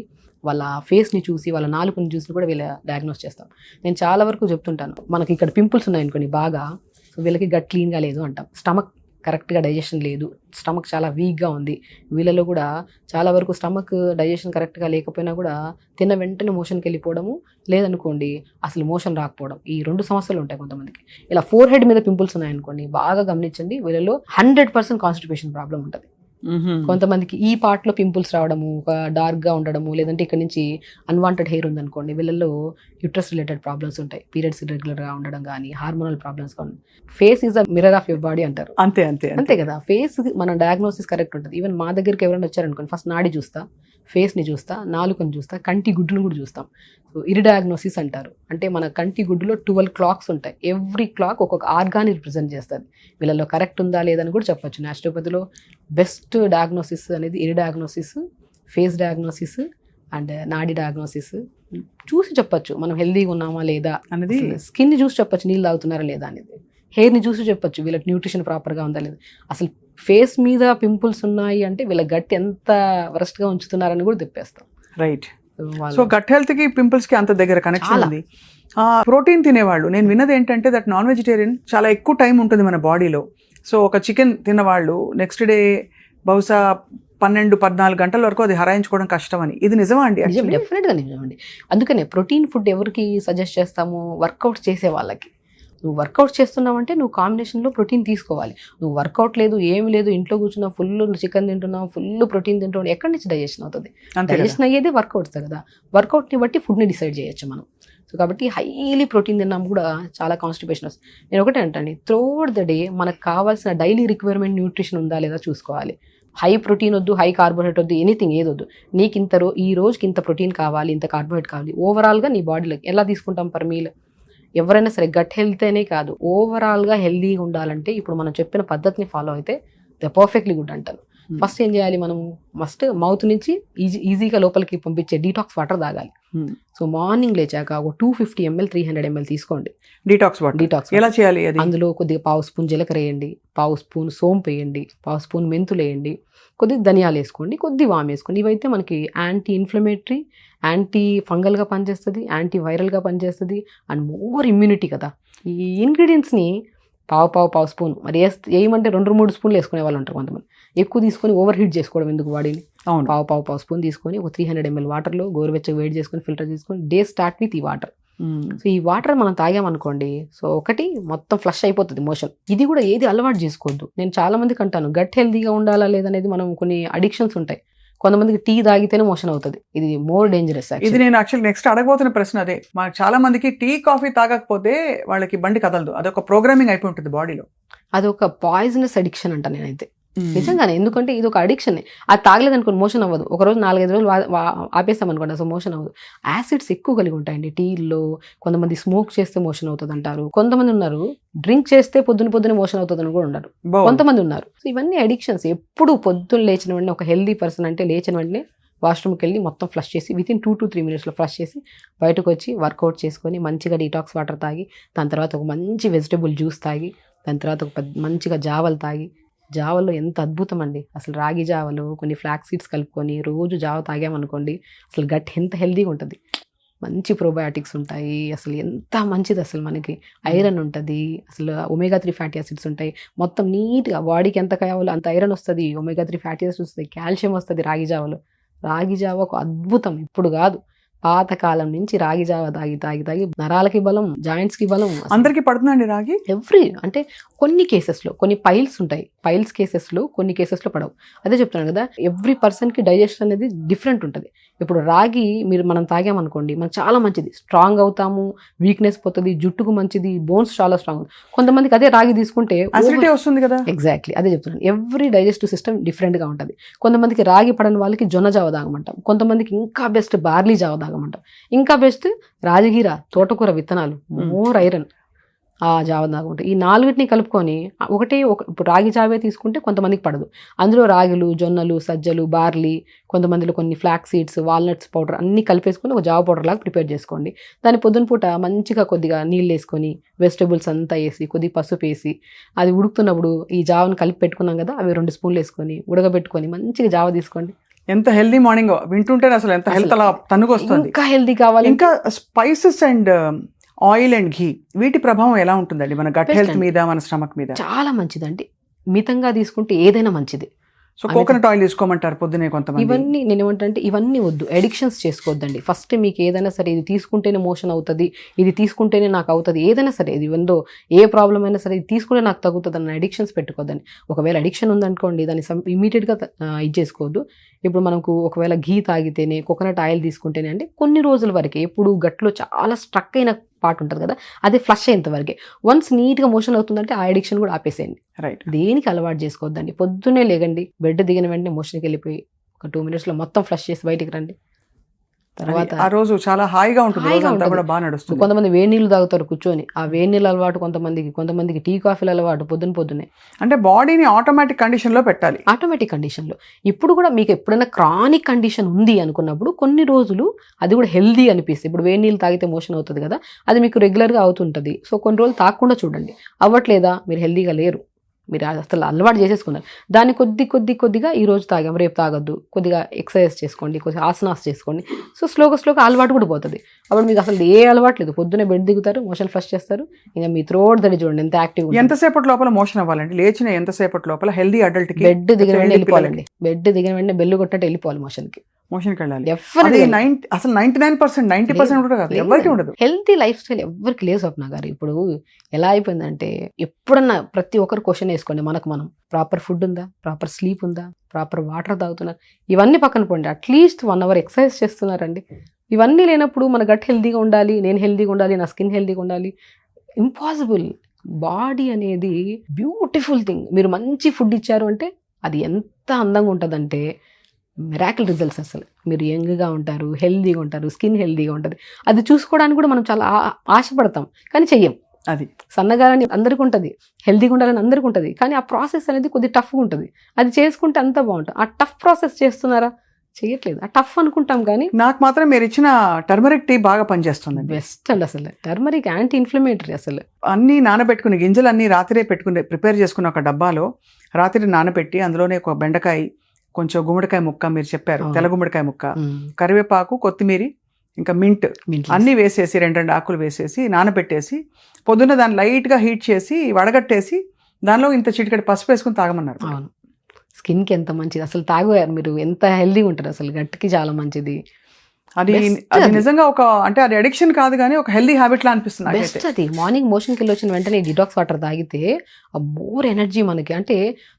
వాళ్ళ ఫేస్ని చూసి, వాళ్ళ నాలుకని చూసి కూడా వీళ్ళ డయాగ్నోస్ చేస్తాం. నేను చాలా వరకు చెప్తుంటాను, మనకి ఇక్కడ పింపుల్స్ ఉన్నాయనుకోండి బాగా, సో వీళ్ళకి గట్ క్లీన్గా లేదు అంటాం, స్టమక్ కరెక్ట్గా డైజెషన్ లేదు, స్టమక్ చాలా వీక్గా ఉంది. వీళ్ళలో కూడా చాలా వరకు స్టమక్ డైజెషన్ కరెక్ట్గా లేకపోయినా కూడా తిన్న వెంటనే మోషన్కి వెళ్ళిపోవడము, లేదనుకోండి అసలు మోషన్ రాకపోవడం, ఈ 2 సమస్యలు ఉంటాయి కొంతమందికి. ఇలా ఫోర్ హెడ్ మీద పింపుల్స్ ఉన్నాయనుకోండి, బాగా గమనించండి, వీళ్ళలో 100% కాన్స్టిపేషన్ ప్రాబ్లం ఉంటుంది. కొంతమందికి ఈ పార్ట్లో పింపుల్స్ రావడము, ఒక డార్క్గా ఉండడము, లేదంటే ఇక్కడ నుంచి అన్వాంటెడ్ హెయిర్ ఉందనుకోండి, వీళ్ళల్లో యూట్రస్ రిలేటెడ్ ప్రాబ్లమ్స్ ఉంటాయి, పీరియడ్స్ ఇర్రెగ్యులర్గా ఉండడం కానీ, హార్మోనల్ ప్రాబ్లమ్స్ కానీ. Face is a mirror of your body అంటారు. అంతే కదా, ఫేస్ మన డయాగ్నోసిస్ కరెక్ట్ ఉంటుంది. ఈవెన్ మా దగ్గరికి ఎవరైనా వచ్చారనుకోండి, ఫస్ట్ నాడి చూస్తా, ఫేస్ని చూస్తా, నాలుకని చూస్తా, కంటి గుడ్డును కూడా చూస్తాం. సో ఇరిడాగ్నోసిస్ అంటారు. అంటే మన కంటి గుడ్డులో 12 క్లాక్స్ ఉంటాయి. ఎవ్రీ క్లాక్ ఒక్కొక్క ఆర్గాన్ రిప్రజెంట్ చేస్తుంది. వీళ్ళలో కరెక్ట్ ఉందా లేదని కూడా చెప్పొచ్చు. న్యాచురోపతిలో బెస్ట్ డయాగ్నోసిస్ అనేది ఇరిడాగ్నోసిస్, ఫేస్ డయాగ్నోసిస్ అండ్ నాడి డయాగ్నోసిస్ చూసి చెప్పొచ్చు మనం హెల్దీగా ఉన్నామా లేదా అనేది. స్కిన్ని చూసి చెప్పొచ్చు నీళ్ళు తాగుతున్నారా లేదా అనేది. హెయిర్ని చూసి చెప్పొచ్చు వీళ్ళకి న్యూట్రిషన్ ప్రాపర్గా ఉందా లేదా. అసలు ఫేస్ మీద పింపుల్స్ ఉన్నాయి అంటే వీళ్ళ గట్ ఎంత వరస్ట్గా ఉంచుతున్నారని కూడా తెప్పేస్తాం. రైట్. సో గట్ హెల్త్కి పింపుల్స్కి అంత దగ్గర కనెక్షన్ ఉంది. ప్రోటీన్ తినేవాళ్ళు, నేను విన్నది ఏంటంటే దట్ నాన్ వెజిటేరియన్ చాలా ఎక్కువ టైం ఉంటుంది మన బాడీలో. సో ఒక చికెన్ తిన్నవాళ్ళు నెక్స్ట్ డే బహుశా 12-14 గంటల వరకు అది హరాయించుకోవడం కష్టం అని. ఇది నిజమా అండి? డెఫినెట్గా నిజమండి. అందుకనే ప్రోటీన్ ఫుడ్ ఎవరికి సజెస్ట్ చేస్తాము? వర్కౌట్ చేసే వాళ్ళకి. నువ్వు వర్కౌట్ చేస్తున్నావంటే నువ్వు కాంబినేషన్లో ప్రోటీన్ తీసుకోవాలి. నువ్వు వర్కౌట్ లేదు, ఏమి లేదు, ఇంట్లో కూర్చున్నావు, ఫుల్ చికెన్ తింటున్నావు, ఫుల్ ప్రోటీన్ తింటున్నావు, ఎక్కడి నుంచి డైజెషన్ అవుతుంది? డైజెషన్ అయ్యేది వర్కౌట్స్ కదా. వర్కౌట్ని బట్టి ఫుడ్ని డిసైడ్ చేయొచ్చు మనం. సో కాబట్టి హైలీ ప్రోటీన్ తిన్నాం కూడా చాలా కాన్స్టిపేషన్ వస్తుంది. నేను ఒకటే అంటాను, త్రూఅవుట్ ద డే మనకు కావాల్సిన డైలీ రిక్వైర్మెంట్ న్యూట్రిషన్ ఉందా లేదా చూసుకోవాలి. హై ప్రోటీన్ వద్దు, హై కార్బోహైడ్రేట్ వద్దు, ఎనీథింగ్ ఏదొద్దు. నీకు ఈ రోజుకి ఇంత ప్రోటీన్ కావాలి, ఇంత కార్బోహైడ్రేట్ కావాలి. ఓవరాల్గా నీ బాడీలోకి ఎలా తీసుకుంటాం పర్ మీల్. ఎవరైనా సరే గట్ హెల్త్ అనే కాదు, ఓవరాల్గా హెల్తీగా ఉండాలంటే ఇప్పుడు మనం చెప్పిన పద్ధతిని ఫాలో అయితే ద పర్ఫెక్ట్లీ గుడ్ అంటాను. ఫస్ట్ ఏం చేయాలి, మనం ఫస్ట్ మౌత్ నుంచి ఈజీగా లోపలికి పంపించే డీటాక్స్ వాటర్ తాగాలి. సో మార్నింగ్ లేచాక ఒక 250 ml 300 ml తీసుకోండి డీటాక్స్ వాటర్. డీటాక్స్ ఎలా చేయాలి అది? అందులో కొద్దిగా పావు స్పూన్ జీలకర్ర వేయండి, పావు స్పూన్ సోంపు వేయండి, పావు స్పూన్ మెంతులు వేయండి, కొద్దిగా ధనియాలు వేసుకోండి, కొద్దిగా వామ్ వేసుకోండి. ఇవైతే మనకి యాంటీ ఇన్ఫ్లమేటరీ, యాంటీ ఫంగల్గా పనిచేస్తుంది, యాంటీ వైరల్గా పనిచేస్తుంది అండ్ మోర్ ఇమ్యూనిటీ కదా. ఈ ఇంగ్రీడియంట్స్ని పావు స్పూన్ మరి వేయమంటే 2-3 స్పూన్లు వేసుకునే వాళ్ళు ఉంటారు కొంతమంది. ఎక్కువ తీసుకొని ఓవర్ హీట్ చేసుకోవడం ఎందుకు బాడీని. పావు స్పూన్ తీసుకొని ఒక 300 ml వాటర్లో గోరువెచ్చగా వేడి చేసుకొని ఫిల్టర్ చేసుకొని డే స్టార్ట్ విత్ ఈ వాటర్. సో ఈ వాటర్ మనం తాగామనుకోండి, సో ఒకటి మొత్తం ఫ్లష్ అయిపోతుంది మోషన్. ఇది కూడా ఏది అలవాటు చేసుకోవద్దు. నేను చాలా మందికి అంటాను, గట్ హెల్తీగా ఉండాలా లేదనేది మనం కొన్ని అడిక్షన్స్ ఉంటాయి. కొంతమందికి టీ తాగితేనే మోషన్ అవుతుంది, ఇది మోర్ డేంజరస్. ఇది నేను యాక్చువల్ నెక్స్ట్ అడగబోతున్న ప్రశ్న అదే. మాకు చాలా మందికి టీ కాఫీ తాగకపోతే వాళ్ళకి బండి కదలదు, అదొక ప్రోగ్రామింగ్ అయిపోయి ఉంటుంది బాడీలో. అదొక పాయిజనస్ అడిక్షన్ అంట నేనైతే, నిజంగానే. ఎందుకంటే ఇది ఒక అడిక్షన్. అది తాగలేదు అనుకోండి మోషన్ అవ్వదు. ఒక రోజు 4-5 రోజులు ఆపేస్తాం అనుకోండి, అసలు మోషన్ అవ్వదు. యాసిడ్స్ ఎక్కువ కలిగి ఉంటాయండి టీల్లో. కొంతమంది స్మోక్ చేస్తే మోషన్ అవుతుంది అంటారు. కొంతమంది ఉన్నారు డ్రింక్ చేస్తే పొద్దున మోషన్ అవుతుంది అని కూడా ఉన్నారు. కొంతమంది ఉన్నారు. సో ఇవన్నీ అడిక్షన్స్. ఎప్పుడు పొద్దున్న లేచిన వెంటనే ఒక హెల్దీ పర్సన్ అంటే లేచిన వెంటనే వాష్రూమ్కి వెళ్ళి మొత్తం ఫ్లష్ చేసి వితిన్ 2 to 3 minutesలో ఫ్లష్ చేసి బయటకు వచ్చి వర్కౌట్ చేసుకొని మంచిగా డీటాక్స్ వాటర్ తాగి, దాని తర్వాత ఒక మంచి వెజిటబుల్ జ్యూస్ తాగి, దాని తర్వాత ఒక మంచిగా జావలు తాగి. జావలో ఎంత అద్భుతం అండి అసలు. రాగి జావలు కొన్ని ఫ్లాక్స్ సీడ్స్ కలుపుకొని రోజు జావ తాగామనుకోండి, అసలు గట్ ఎంత హెల్తీగా ఉంటుంది. మంచి ప్రోబయాటిక్స్ ఉంటాయి, అసలు ఎంత మంచిది. అసలు మనకి ఐరన్ ఉంటుంది, అసలు omega-3 ఫ్యాటీ యాసిడ్స్ ఉంటాయి. మొత్తం నీట్గా బాడీకి ఎంత కావాలో అంత ఐరన్ వస్తుంది, omega-3 ఫ్యాటీ యాసిడ్స్ వస్తాయి, కాల్షియం వస్తుంది రాగి జావలో. రాగి జావ ఒక అద్భుతం. ఇప్పుడు కాదు, పాతకాలం నుంచి రాగి జావ తాగి నరాలకి బలం, జాయింట్స్కి బలం. అందరికీ పడుతుందండి రాగి? అంటే కొన్ని కేసెస్లో, కొన్ని పైల్స్ ఉంటాయి, పైల్స్ కేసెస్లో కొన్ని కేసెస్లో పడవు. అదే చెప్తున్నాను కదా, ఎవ్రీ పర్సన్కి డైజెషన్ అనేది డిఫరెంట్ ఉంటుంది. ఇప్పుడు రాగి మనం తాగామనుకోండి మనకు చాలా మంచిది, స్ట్రాంగ్ అవుతాము, వీక్నెస్ పోతుంది, జుట్టుకు మంచిది, బోన్స్ చాలా స్ట్రాంగ్. కొంతమందికి అదే రాగి తీసుకుంటే అసిడిటీ వస్తుంది కదా. ఎగ్జాక్ట్లీ అదే చెప్తున్నాను. ఎవ్రీ డైజెస్టివ్ సిస్టమ్ డిఫరెంట్గా ఉంటుంది. కొంతమందికి రాగి పడని వాళ్ళకి జొన్న జావ తాగమంటాం, కొంతమందికి ఇంకా బెస్ట్ బార్లీ జావ తాగమంటాం, ఇంకా బెస్ట్ రాజగిర, తోటకూర విత్తనాలు, మోర్ ఐరన్, ఆ జావ తాగుంటాయి. ఈ 4 కలుపుకొని ఇప్పుడు రాగి జావే తీసుకుంటే కొంతమందికి పడదు. అందులో రాగులు, జొన్నలు, సజ్జలు, బార్లీ, కొంతమందిలో కొన్ని ఫ్లాక్స్ సీడ్స్, వాల్నట్స్ పౌడర్ అన్నీ కలిపేసుకొని ఒక జావ పౌడర్ లాగా ప్రిపేర్ చేసుకోండి. దాన్ని పొద్దున పూట మంచిగా కొద్దిగా నీళ్ళు వేసుకొని వెజిటబుల్స్ అంతా వేసి కొద్దిగా పసుపు వేసి అది ఉడుకుతున్నప్పుడు ఈ జావను కలిపి పెట్టుకున్నాం కదా, అవి 2 స్పూన్లు వేసుకొని ఉడకబెట్టుకొని మంచిగా జావ తీసుకోండి. ఎంత హెల్దీ మార్నింగ్ వింటుంటే అసలు ఎంత హెల్త్ అలా తన్నుకొస్తుంది. ఇంకా హెల్దీ కావాలి. ఇంకా స్పైసెస్ అండ్ ఆయిల్ అండ్ ఘీ, వీటి ప్రభావం ఎలా ఉంటుందండి మన గట్ హెల్త్ మీద, మన స్టమక్ మీద? చాలా మంచిదండి. మితంగా తీసుకుంటే ఏదైనా మంచిది. సో కోకోనట్ ఆయిల్ తీసుకోమంటారు పొద్దునే కొంతమంది. ఇవన్నీ నేను ఏమంటే ఇవన్నీ వద్దు, అడిక్షన్స్ చేసుకోవద్దండి. ఫస్ట్ మీకు ఏదైనా సరే ఇది తీసుకుంటేనే మోషన్ అవుతుంది, ఇది తీసుకుంటేనే నాకు అవుతుంది, ఏదైనా సరే ఇది ఉందో ఏ ప్రాబ్లం అయినా సరే ఇది తీసుకుంటే నాకు తగ్గుతుంది అన్న అడిక్షన్స్ పెట్టుకోవద్దండి. ఒకవేళ అడిక్షన్ ఉందనుకోండి దాన్ని ఇమీడియట్గా ఇది చేసుకోవద్దు. ఇప్పుడు మనకు ఒకవేళ ఘీ తాగితేనే, కోకోనట్ ఆయిల్ తీసుకుంటేనే అంటే కొన్ని రోజుల వరకే, ఎప్పుడు గట్లో చాలా స్ట్రక్ అయిన పార్ట్ ఉంటుంది కదా, అది ఫ్లష్ అయ్యేంత వరకే. వన్స్ నీట్గా మోషన్ అవుతుందంటే ఆ అడిక్షన్ కూడా ఆపేసేయండి. రైట్. దేనికి అలవాటు చేసుకోవద్దండి. పొద్దున్నే లేగండి, బెడ్ దిగిన వెంటనే మోషన్కి వెళ్ళిపోయి ఒక 2 minutesలో మొత్తం ఫ్లష్ చేసి బయటికి రండి. తర్వాత ఆ రోజు చాలా హాయిగా ఉంటుంది, కూడా బాగా నడుస్తుంది. కొంతమంది వేడి నీళ్ళు తాగుతారు కూర్చొని, ఆ వేడి నీళ్ళు అలవాటు కొంతమందికి టీ కాఫీలు అలవాటు పొద్దున్నే. అంటే బాడీని ఆటోమేటిక్ కండిషన్లో పెట్టాలి. ఆటోమేటిక్ కండిషన్లో. ఇప్పుడు కూడా మీకు ఎప్పుడైనా క్రానిక్ కండిషన్ ఉంది అనుకున్నప్పుడు కొన్ని రోజులు అది కూడా హెల్దీ అనిపిస్తుంది. ఇప్పుడు వేడి నీళ్ళు తాగితే మోషన్ అవుతుంది కదా, అది మీకు రెగ్యులర్గా అవుతుంటుంది. సో కొన్ని రోజులు తాగకుండా చూడండి, అవ్వట్లేదా మీరు హెల్దీగా లేరు, మీరు అసలు అలవాటు చేసేసుకున్నారు. దాన్ని కొద్దిగా ఈ రోజు తాగాం రేపు తాగొద్దు, కొద్దిగా ఎక్సర్సైజ్ చేసుకోండి, కొద్దిగా ఆసనాస్ చేసుకోండి. సో స్లోగా అలవాటు కూడా పోతుంది. అప్పుడు మీకు అసలు ఏ అలవాటు లేదు, పొద్దున్నే బెడ్ దిగుతారు, మోషన్ ఫ్లష్ చేస్తారు, ఇంకా మీ త్రోట్ దడి చూడండి ఎంత యాక్టివ్. ఎంతసేపటి లోపల మోషన్ అవ్వాలండి? లేచిన ఎంతసేపటి లోపల హెల్దీ అడల్ట్ కి? బెడ్ దిగిన వెంటనే వెళ్ళిపోవాలండి, బెడ్ దిగిన వెంటనే బెల్లు కొట్టట్టు వెళ్ళిపోవాలి మోషన్కి వెళ్ళాలి. అసలు 99%, 90% కూడా కాదు, ఎవరికి ఉండదు. హెల్తీ లైఫ్ స్టైల్ ఎవరికి లేదు స్వప్న గారు. ఇప్పుడు ఎలా అయిపోయిందంటే ఎప్పుడన్నా ప్రతి ఒక్కరు క్వశ్చన్ వేసుకోండి మనకు మనం, ప్రాపర్ ఫుడ్ ఉందా, ప్రాపర్ స్లీప్ ఉందా, ప్రాపర్ వాటర్ తాగుతున్నారు, ఇవన్నీ పక్కన పోండి, అట్లీస్ట్ 1 hour ఎక్సర్సైజ్ చేస్తున్నారండి, ఇవన్నీ లేనప్పుడు మన గట్ హెల్దీగా ఉండాలి, నేను హెల్దీగా ఉండాలి, నా స్కిన్ హెల్దీగా ఉండాలి, ఇంపాసిబుల్. బాడీ అనేది బ్యూటిఫుల్ థింగ్. మీరు మంచి ఫుడ్ ఇచ్చారు అంటే అది ఎంత అందంగా ఉంటుందంటే మిరాకిల్ రిజల్ట్స్. అసలు మీరు యంగ్గా ఉంటారు, హెల్దీగా ఉంటారు, స్కిన్ హెల్దీగా ఉంటుంది. అది చూసుకోవడానికి కూడా మనం చాలా ఆశపడతాం కానీ చెయ్యం. అది సన్నగా అని అందరికీ ఉంటుంది, హెల్దీగా ఉండాలని అందరికీ ఉంటుంది, కానీ ఆ ప్రాసెస్ అనేది కొద్దిగా టఫ్గా ఉంటుంది. అది చేసుకుంటే అంత బాగుంటుంది. ఆ టఫ్ ప్రాసెస్ చేస్తున్నారా? చేయట్లేదు. ఆ టఫ్ అనుకుంటాం కానీ. నాకు మాత్రం మీరు ఇచ్చిన టర్మరిక్ టీ బాగా పనిచేస్తుంది. బెస్ట్ అండి అసలు. Turmeric anti inflammatory. అసలు అన్నీ నానబెట్టుకుని గింజలు అన్నీ రాత్రే పెట్టుకుని ప్రిపేర్ చేసుకున్న ఒక డబ్బాలో రాత్రి నానబెట్టి అందులోనే ఒక బెండకాయ, కొంచెం గుమ్మడికాయ ముక్క, మీరు చెప్పారు తెల్ల గుమ్మడికాయ ముక్క, కరివేపాకు, కొత్తిమీర, ఇంకా మింట్ అన్నీ వేసేసి 2 ఆకులు వేసేసి నానబెట్టేసి పొద్దున్న దాన్ని లైట్గా హీట్ చేసి వడగట్టేసి దానిలో ఇంత చిటికెడు పసుపు వేసుకుని తాగమన్నారు. అవును, స్కిన్కి ఎంత మంచిది అసలు. తాగారు మీరు, ఎంత హెల్దీగా ఉంటారు అసలు. గట్టికి చాలా మంచిది. అది నిజంగా ఒక అంటే అది అడిక్షన్ కాదు కానీ ఒక హెల్దీ హ్యాబిట్ లా అనిపిస్తుంది. బెస్ట్ అది. మార్నింగ్ మోషన్కి వెళ్ళి వచ్చిన వెంటనే డిటాక్స్ వాటర్ తాగితే ఆ మోర్ ఎనర్జీ మనకి. అంటే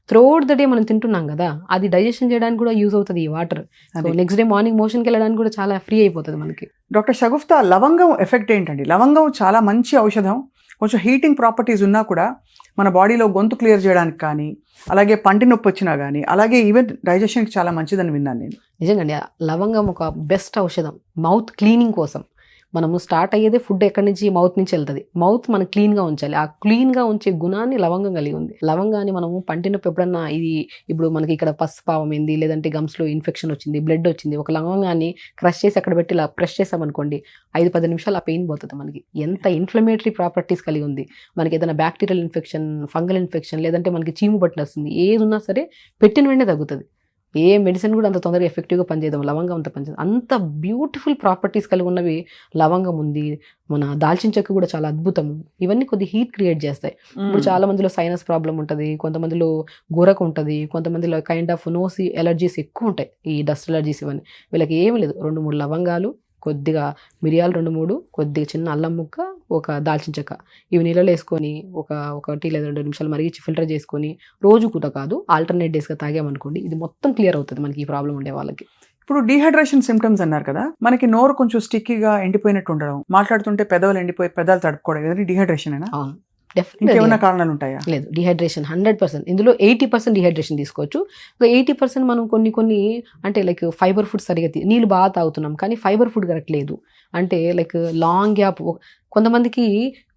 త్రూఅవుట్ ద డే మనం తింటున్నాం కదా, అది డైజెషన్ చేయడానికి కూడా యూజ్ అవుతుంది ఈ water. So next day morning మోషన్కి వెళ్ళడానికి కూడా చాలా ఫ్రీ అయిపోతుంది మనకి. డాక్టర్ షగుఫ్తా, లవంగం ఎఫెక్ట్ ఏంటండి? లవంగం చాలా మంచి ఔషధం. కొంచెం హీటింగ్ ప్రాపర్టీస్ ఉన్నా కూడా మన బాడీలో గొంతు క్లియర్ చేయడానికి కానీ, అలాగే పంటి నొప్పి వచ్చినా కానీ, అలాగే ఈవెన్ డైజెషన్కి చాలా మంచిదని విన్నాను నేను. నిజంగా లవంగం ఒక బెస్ట్ ఔషధం మౌత్ క్లీనింగ్ కోసం. మనము స్టార్ట్ అయ్యేదే ఫుడ్ ఎక్కడి నుంచి, మౌత్ నుంచి వెళ్తుంది. మౌత్ మనం క్లీన్గా ఉంచాలి. ఆ క్లీన్గా ఉంచే గుణాన్ని లవంగం కలిగి ఉంది. లవంగాన్ని మనము పంటినొప్పి ఎప్పుడన్నా, ఇది ఇప్పుడు మనకి ఇక్కడ పసుపావం ఏంది, లేదంటే గమ్స్లో ఇన్ఫెక్షన్ వచ్చింది, బ్లడ్ వచ్చింది, ఒక లవంగాన్ని క్రష్ చేసి అక్కడ పెట్టి ఇలా ప్రెస్ చేసామనుకోండి, 5-10 నిమిషాలు ఆ పెయిన్ పోతుంది మనకి. ఎంత ఇన్ఫ్లమేటరీ ప్రాపర్టీస్ కలిగి ఉంది. మనకి ఏదైనా బ్యాక్టీరియల్ ఇన్ఫెక్షన్, ఫంగల్ ఇన్ఫెక్షన్, లేదంటే మనకి చీము పట్టిన వస్తుంది, ఏది ఉన్నా సరే పెట్టిన వెంటనే తగ్గుతుంది. ఏ మెడిసిన్ కూడా అంత తొందరగా ఎఫెక్టివ్గా పనిచేద్దాం, లవంగం అంత పనిచేద్దాం. అంత బ్యూటిఫుల్ ప్రాపర్టీస్ కలిగి ఉన్నవి లవంగం ఉంది. మన దాల్చిన చెక్క కూడా చాలా అద్భుతము. ఇవన్నీ కొద్ది హీట్ క్రియేట్ చేస్తాయి. ఇప్పుడు చాలా మందిలో సైనస్ ప్రాబ్లం ఉంటుంది, కొంతమందిలో గోరకు ఉంటుంది, కొంతమందిలో కైండ్ ఆఫ్ నోసి ఎలర్జీస్ ఎక్కువ ఉంటాయి, ఈ డస్ట్ ఎలర్జీస్. ఇవన్నీ వీళ్ళకి ఏమి లేదు, 2-3 లవంగాలు, కొద్దిగా మిరియాలు 2-3, కొద్దిగా చిన్న అల్లం ముక్క, ఒక దాల్చిన చెక్క, ఇవి నీళ్ళలో వేసుకొని ఒక 1 లేదా 2 నిమిషాలు మరిగించి ఫిల్టర్ చేసుకొని రోజు కూడా కాదు ఆల్టర్నేట్ డేస్గా తాగామనుకోండి, ఇది మొత్తం క్లియర్ అవుతుంది మనకి ఈ ప్రాబ్లం ఉండే వాళ్ళకి. ఇప్పుడు డీహైడ్రేషన్ సిమ్టమ్స్ అన్నారు కదా, మనకి నోరు కొంచెం స్టిక్కీగా ఎండిపోయినట్టు ఉండడం, మాట్లాడుతుంటే పెదవులు ఎండిపోయి పెదాలు తడుపుకోవడం, ఇవన్నీ డీహైడ్రేషన్ అయినా? అవును, ఇంకేమైనా కారణాలు ఉంటాయా? లేదు, డిహైడ్రేషన్ 100%. ఇందులో 80% డిహైడ్రేషన్ తీసుకోవచ్చు. సో 80% మనం కొన్ని అంటే లైక్ ఫైబర్ ఫుడ్ సరిగా నీళ్ళు బాగా తాగుతున్నాం కానీ ఫైబర్ ఫుడ్ కరెక్ట్ లేదు. అంటే లైక్ లాంగ్ గ్యాప్. కొంతమందికి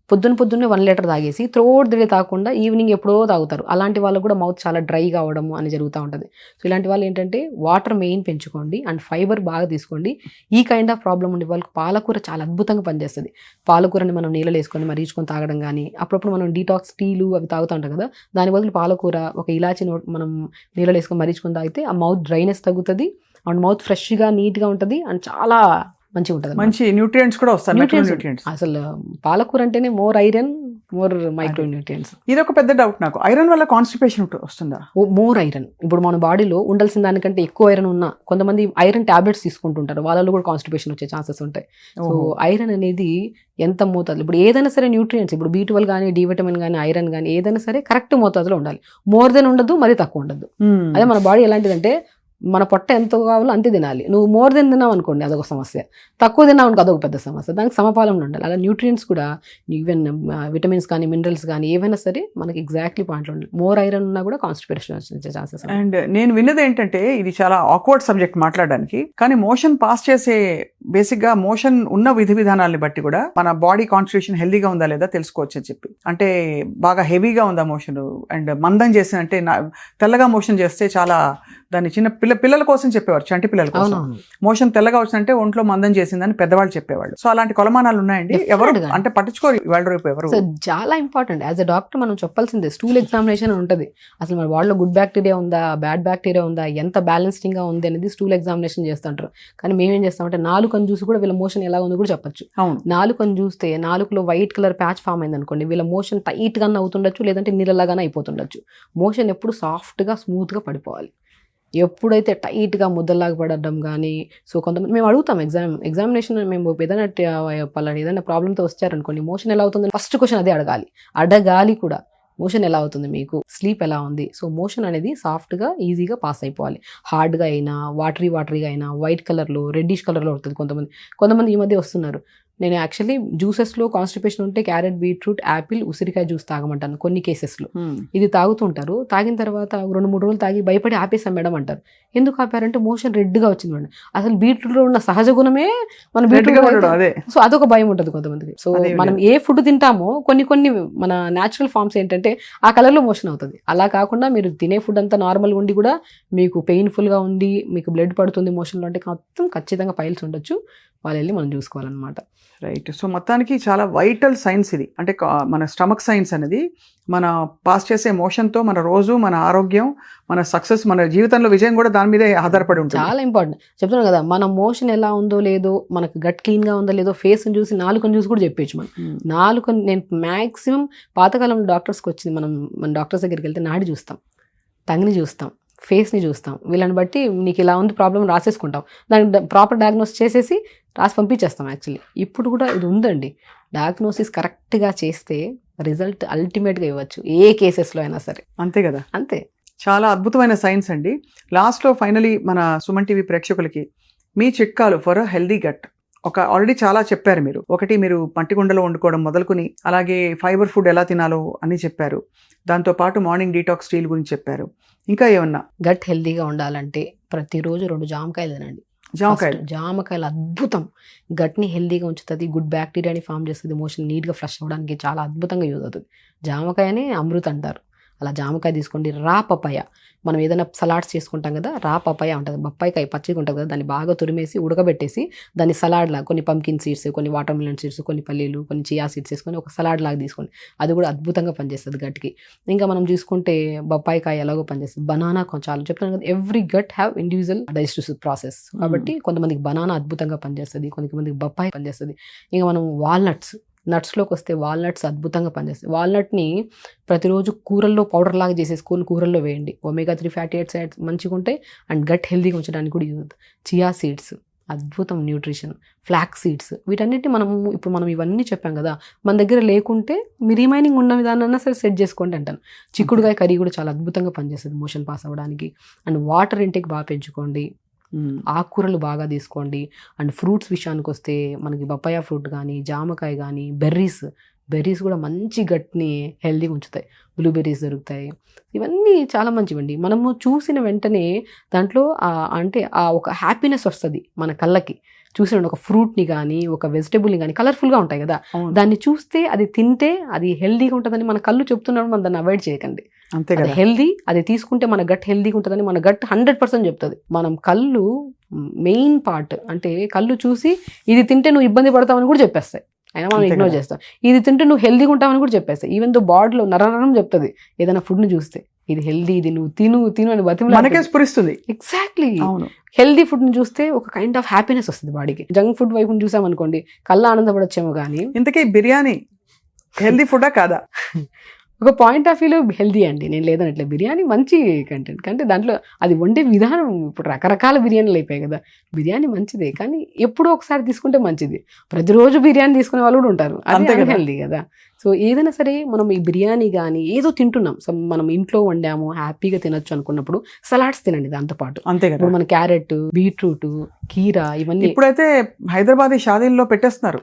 పొద్దున్నే 1 లీటర్ తాగేసి త్రోట్ డే తాగకుండా ఈవినింగ్ ఎప్పుడో తాగుతారు. అలాంటి వాళ్ళకు కూడా మౌత్ చాలా డ్రై కావడం అని జరుగుతూ ఉంటుంది. సో ఇలాంటి వాళ్ళు ఏంటంటే వాటర్ మెయిన్ పెంచుకోండి అండ్ ఫైబర్ బాగా తీసుకోండి. ఈ కైండ్ ఆఫ్ ప్రాబ్లం ఉండే వాళ్ళకి పాలకూర చాలా అద్భుతంగా పనిచేస్తుంది. పాలకూరని మనం నీళ్ళలో వేసుకొని మరీచుకొని తాగడం కానీ, అప్పుడప్పుడు మనం డీటాక్స్ టీలు అవి తాగుతూ ఉంటాం కదా, దాని బదులు పాలకూర, ఒక ఇలాచి మనం నీళ్ళలో వేసుకొని మరీచుకొని తాగితే ఆ మౌత్ డ్రైనెస్ తగ్గుతుంది అండ్ మౌత్ ఫ్రెష్గా నీట్గా ఉంటుంది అండ్ చాలా మంచిగా ఉంటుంది. మంచి న్యూట్రియంట్స్ కూడా వస్తాయి. అసలు పాలకూర అంటేనే more iron, more micro nutrients. ఇది ఒక పెద్ద డౌట్ నాకు, ఐరన్ వల్ల కాన్స్టిపేషన్ వస్తుందా? More iron. ఇప్పుడు మన బాడీలో ఉండాల్సిన దానికంటే ఎక్కువ ఐరన్ ఉన్నా కొంతమంది ఐరన్ టాబ్లెట్స్ తీసుకుంటుంటారు, వాళ్ళలో కూడా కాన్స్టిపేషన్ వచ్చే ఛాన్సెస్ ఉంటాయి. సో ఐరన్ అనేది ఎంత మోతాదు, ఇప్పుడు ఏదైనా సరే న్యూట్రియంట్స్, ఇప్పుడు B12 కానీ, డి విటమిన్ కానీ, ఐరన్ కానీ ఏదైనా సరే కరెక్ట్ మోతాదులో ఉండాలి. మోర్ దెన్ ఉండదు, మరీ తక్కువ ఉండదు. అదే మన బాడీ ఎలాంటిదంటే మన పొట్ట ఎంత కావాలో అంతే తినాలి. నువ్వు మోర్ దెన్ తిన్నావు అనుకోండి అదొక సమస్య, తక్కువ తిన్నావు అనుకో అదొక పెద్ద సమస్య. దానికి సమపాలన ఉండాలి. అలా న్యూట్రియంట్స్ కూడా ఈవెన్ విటమిన్స్ కానీ, మినరల్స్ కానీ ఏవైనా సరే మనకి ఎగ్జాక్ట్లీ పాయింట్లో ఉండాలి. మోర్ ఐరన్ ఉన్నా కూడా కాన్స్టిపేషన్ వచ్చే ఛాన్సెస్. అండ్ నేను విన్నది ఏంటంటే, ఇది చాలా ఆక్వర్డ్ సబ్జెక్ట్ మాట్లాడడానికి, కానీ మోషన్ పాస్ చేసే బేసిక్గా మోషన్ ఉన్న విధి విధానాలని బట్టి కూడా మన బాడీ కాన్స్టిట్యూషన్ హెల్దీగా ఉందా లేదా తెలుసుకోవచ్చు అని చెప్పి. అంటే బాగా హెవీగా ఉందా మోషన్ అండ్ మందం చేసిన, అంటే తెల్లగా మోషన్ చేస్తే చాలా దాన్ని చిన్న పిల్లల కోసం చెప్పేవారు, చంటి పిల్లల కోసం. మోషన్ తెల్లగా వచ్చిందంటే ఒంట్లో మందం చేసిందని పెద్దవాళ్ళు చెప్పేవాళ్ళు. సో అలాంటి కొలమానాలు ఉన్నాయండి. ఎవరు అంటే పట్టించుకోరు ఇవాళ రేపు ఎవరు. సో చాలా ఇంపార్టెంట్ యాజ్ ఎ డాక్టర్ మనం చెప్పాల్సిందే. స్టూల్ ఎగ్జామినేషన్ ఉంటుంది. అసలు మన వాళ్ళలో గుడ్ బ్యాక్టీరియా ఉందా, బ్యాడ్ బ్యాక్టీరియా ఉందా, ఎంత బ్యాలెన్స్డ్ గా ఉంది అనేది స్టూల్ ఎగ్జామినేషన్ చేస్తుంటారు. కానీ మేమేం చేస్తామంటే నాలుకను చూసి కూడా వీళ్ళ మోషన్ ఎలా ఉందో కూడా చెప్పచ్చు. నాలుకను చూస్తే నాలుకలో వైట్ కలర్ ప్యాచ్ ఫామ్ అయింది అనుకోండి, వీళ్ళ మోషన్ టైట్ గానే అవుతుండొచ్చు, లేదంటే నీళ్ళలాగానే అయిపోతుండొచ్చు. మోషన్ ఎప్పుడు సాఫ్ట్ గా స్మూత్ గా పడిపోవాలి. ఎప్పుడైతే టైట్గా ముద్దలాగా పడడం కానీ, సో కొంతమంది మేము అడుగుతాం ఎగ్జామినేషన్, మేము ఏదైనా ప్రాబ్లంతో వచ్చారనుకోండి, మోషన్ ఎలా అవుతుందని ఫస్ట్ క్వశ్చన్ అదే అడగాలి కూడా. మోషన్ ఎలా అవుతుంది మీకు, స్లీప్ ఎలా ఉంది. సో మోషన్ అనేది సాఫ్ట్గా ఈజీగా పాస్ అయిపోవాలి. హార్డ్గా అయినా వాటరీగా అయినా వైట్ కలర్లో రెడ్డిష్ కలర్లో ఉంటుంది. కొంతమంది ఈ మధ్య వస్తున్నారు. నేను యాక్చువల్లీ జ్యూసెస్లో కాన్స్టిపేషన్ ఉంటే క్యారెట్, బీట్రూట్, యాపిల్, ఉసిరికాయ జ్యూస్ తాగమంటాను కొన్ని కేసెస్లో. ఇది తాగుతుంటారు. తాగిన తర్వాత 2-3 రోజులు తాగి భయపడి ఆపేసాం మేడం అంటారు. ఎందుకు ఆపారంటే మోషన్ రెడ్గా వచ్చింది మేడం. అసలు బీట్రూట్లో ఉన్న సహజ గుణమే మన బీట్రూట్. సో అదొక భయం ఉంటుంది కొంతమందికి. సో మనం ఏ ఫుడ్ తింటామో కొన్ని మన న్యాచురల్ ఫార్మ్స్ ఏంటంటే ఆ కలర్లో మోషన్ అవుతుంది. అలా కాకుండా మీరు తినే ఫుడ్ అంతా నార్మల్గా ఉండి కూడా మీకు పెయిన్ఫుల్గా ఉండి మీకు బ్లడ్ పడుతుంది మోషన్లో అంటే మొత్తం ఖచ్చితంగా పైల్స్ ఉండొచ్చు. వాళ్ళు వెళ్ళి మనం చూసుకోవాలన్నమాట. రైట్. సో మొత్తానికి చాలా వైటల్ సైన్స్ ఇది. అంటే మన స్టమక్ సైన్స్ అనేది మన పాస్ చేసే మోషన్తో మన రోజు మన ఆరోగ్యం, మన సక్సెస్, మన జీవితంలో విజయం కూడా దాని మీదే ఆధారపడి ఉంటుంది. చాలా ఇంపార్టెంట్. చెప్తున్నాను కదా, మన మోషన్ ఎలా ఉందో లేదో, మనకు గట్ క్లీన్గా ఉందో లేదో ఫేస్ని చూసి నాలుకని చూసి కూడా చెప్పేచ్చు. మనం నేను మ్యాక్సిమం పాతకాలంలో డాక్టర్స్కి వచ్చింది, మన డాక్టర్స్ దగ్గరికి వెళ్తే నాడి చూస్తాం, టంగ్ని చూస్తాం, ఫేస్ని చూస్తాం. వీళ్ళని బట్టి నీకు ఇలా ఉంది ప్రాబ్లం రాసేసుకుంటాం. దానికి ప్రాపర్ డయాగ్నోస్ చేసేసి రాసి పంపించేస్తాం. యాక్చువల్లీ ఇప్పుడు కూడా ఇది ఉందండి. డయాగ్నోసిస్ కరెక్ట్గా చేస్తే రిజల్ట్ అల్టిమేట్గా ఇవ్వచ్చు ఏ కేసెస్లో అయినా సరే. అంతే కదా, అంతే. చాలా అద్భుతమైన సైన్స్ అండి. లాస్ట్లో ఫైనలీ మన సుమన్ టీవీ ప్రేక్షకులకి మీ చిట్కాలు for a healthy gut. Already చాలా చెప్పారు మీరు. ఒకటి, మీరు మట్టికుండలో వండుకోవడం మొదలుకొని, అలాగే ఫైబర్ ఫుడ్ ఎలా తినాలో అని చెప్పారు. దాంతోపాటు మార్నింగ్ డీటాక్స్ స్టీల్ గురించి చెప్పారు. ఇంకా ఏమన్నా? గట్ హెల్దీగా ఉండాలంటే ప్రతిరోజు 2 జామకాయలు తినండి. జామకాయలు అద్భుతం. గట్ని హెల్దీగా ఉంచుతుంది, గుడ్ బ్యాక్టీరియాని ఫామ్ చేస్తుంది, మోషన్ నీట్గా ఫ్లష్ అవ్వడానికి చాలా అద్భుతంగా యూజ్ అవుతుంది. జామకాయని అమృత్ అంటారు. అలా జామకాయ తీసుకోండి. రా పపాయ, మనం ఏదైనా సలాడ్స్ చేసుకుంటాం కదా, రా పపాయ ఉంటుంది, బొప్పాయికాయ పచ్చిగా ఉంటుంది కదా, దాన్ని బాగా తురిమేసి ఉడకబెట్టేసి దాన్ని సలాడ్లా కొన్ని పంకిన్ సీడ్స్, కొన్ని వాటర్ మిలన్ సీడ్స్, కొన్ని పల్లీలు, కొన్ని చియా సీడ్స్ వేసుకొని ఒక సలాడ్ లాగా తీసుకోండి. అది కూడా అద్భుతంగా పనిచేస్తుంది గట్కి. ఇంకా మనం చూసుకుంటే బొప్పాయికాయ ఎలాగో పనిచేస్తుంది. బనానా చాలా చెప్తాను కదా, every gut have individual digestive process. కాబట్టి కొంతమందికి బనానా అద్భుతంగా పనిచేస్తుంది, కొంతమందికి బొప్పాయి పనిచేస్తుంది. ఇంకా మనం నట్స్లోకి వస్తే వాల్నట్స్ అద్భుతంగా పనిచేస్తాయి. వాల్నట్ని ప్రతిరోజు కూరల్లో పౌడర్ లాగా చేసేసుకొని కూరల్లో వేయండి. omega-3 ఫ్యాటీ యాసిడ్స్ మంచిగా ఉంటాయి అండ్ గట్ హెల్దీగా ఉంచడానికి కూడా యూజ్ అవుతుంది. చియా సీడ్స్ అద్భుతం న్యూట్రిషన్. ఫ్లాక్ సీడ్స్, వీటన్నిటిని మనం ఇవన్నీ చెప్పాం కదా, మన దగ్గర లేకుంటే మీ రిమైనింగ్ ఉన్న విధానాన్ని సరే సెట్ చేసుకోండి అంటాను. చిక్కుడుకాయ కర్రీ కూడా చాలా అద్భుతంగా పనిచేస్తుంది మోషన్ పాస్ అవ్వడానికి. అండ్ వాటర్ ఇంటేక్ బాగా పెంచుకోండి, ఆకుకూరలు బాగా తీసుకోండి. అండ్ ఫ్రూట్స్ విషయానికి వస్తే మనకి బొప్పాయ ఫ్రూట్ కానీ, జామకాయ కానీ, బెర్రీస్ కూడా మంచి గట్ని హెల్దీగా ఉంచుతాయి. బ్లూబెర్రీస్ దొరుకుతాయి. ఇవన్నీ చాలా మంచివండి. మనము చూసిన వెంటనే దాంట్లో అంటే ఒక హ్యాపీనెస్ వస్తుంది మన కళ్ళకి. చూసిన ఒక ఫ్రూట్ని కానీ, ఒక వెజిటేబుల్ని కానీ, కలర్ఫుల్గా ఉంటాయి కదా, దాన్ని చూస్తే అది తింటే అది హెల్దీగా ఉంటుందని మన కళ్ళు చెప్తున్నప్పుడు మనం దాన్ని అవాయిడ్ చేయకండి. అంతే కదా, హెల్దీ అది తీసుకుంటే మన గట్ హెల్దీగా ఉంటుందని మన గట్ 100% చెప్తుంది. మనం కళ్ళు మెయిన్ పార్ట్, అంటే కళ్ళు చూసి ఇది తింటే నువ్వు ఇబ్బంది పడతావని కూడా చెప్పేస్తాయి. అయినా మనం ఇగ్నోర్ చేస్తాం. ఇది తింటే నువ్వు హెల్దీగా ఉంటావని కూడా చెప్పేస్తాయి. ఈవెన్ దో బాడీలో నరం చెప్తుంది ఏదైనా ఫుడ్ని చూస్తే, ఇది హెల్దీ, ఇది నువ్వు తిను అని మనకే స్ఫురిస్తుంది. ఎగ్జాక్ట్లీ. హెల్దీ ఫుడ్ని చూస్తే ఒక కైండ్ ఆఫ్ హ్యాపీనెస్ వస్తుంది బాడీకి. జంక్ ఫుడ్ వైపు చూసామనుకోండి కళ్ళ ఆనందపడొచ్చేమో కానీ. ఇంతకీ బిర్యానీ హెల్దీ ఫుడ్డా కాదా? ఒక పాయింట్ ఆఫ్ వ్యూలో హెల్దీ అండి, నేను లేదనట్లే. బిర్యానీ మంచి కంటెంట్, అంటే దాంట్లో అది వండే విధానం, ఇప్పుడు రకరకాల బిర్యానీలు అయిపోయాయి కదా, బిర్యానీ మంచిదే కానీ ఎప్పుడో ఒకసారి తీసుకుంటే మంచిది. ప్రతిరోజు బిర్యానీ తీసుకునే వాళ్ళు కూడా ఉంటారు, అది హెల్దీ కదా. సో ఏదైనా సరే మనం ఈ బిర్యానీ కానీ ఏదో తింటున్నాం, సో మనం ఇంట్లో వండాము హ్యాపీగా తినొచ్చు అనుకున్నప్పుడు సలాడ్స్ తినండి దాంతోపాటు. అంతే కదా, ఇప్పుడు మన క్యారెట్, బీట్రూట్, కీరా ఇవన్నీ ఇప్పుడైతే హైదరాబాద్ షాదీల్లో పెట్టేస్తున్నారు,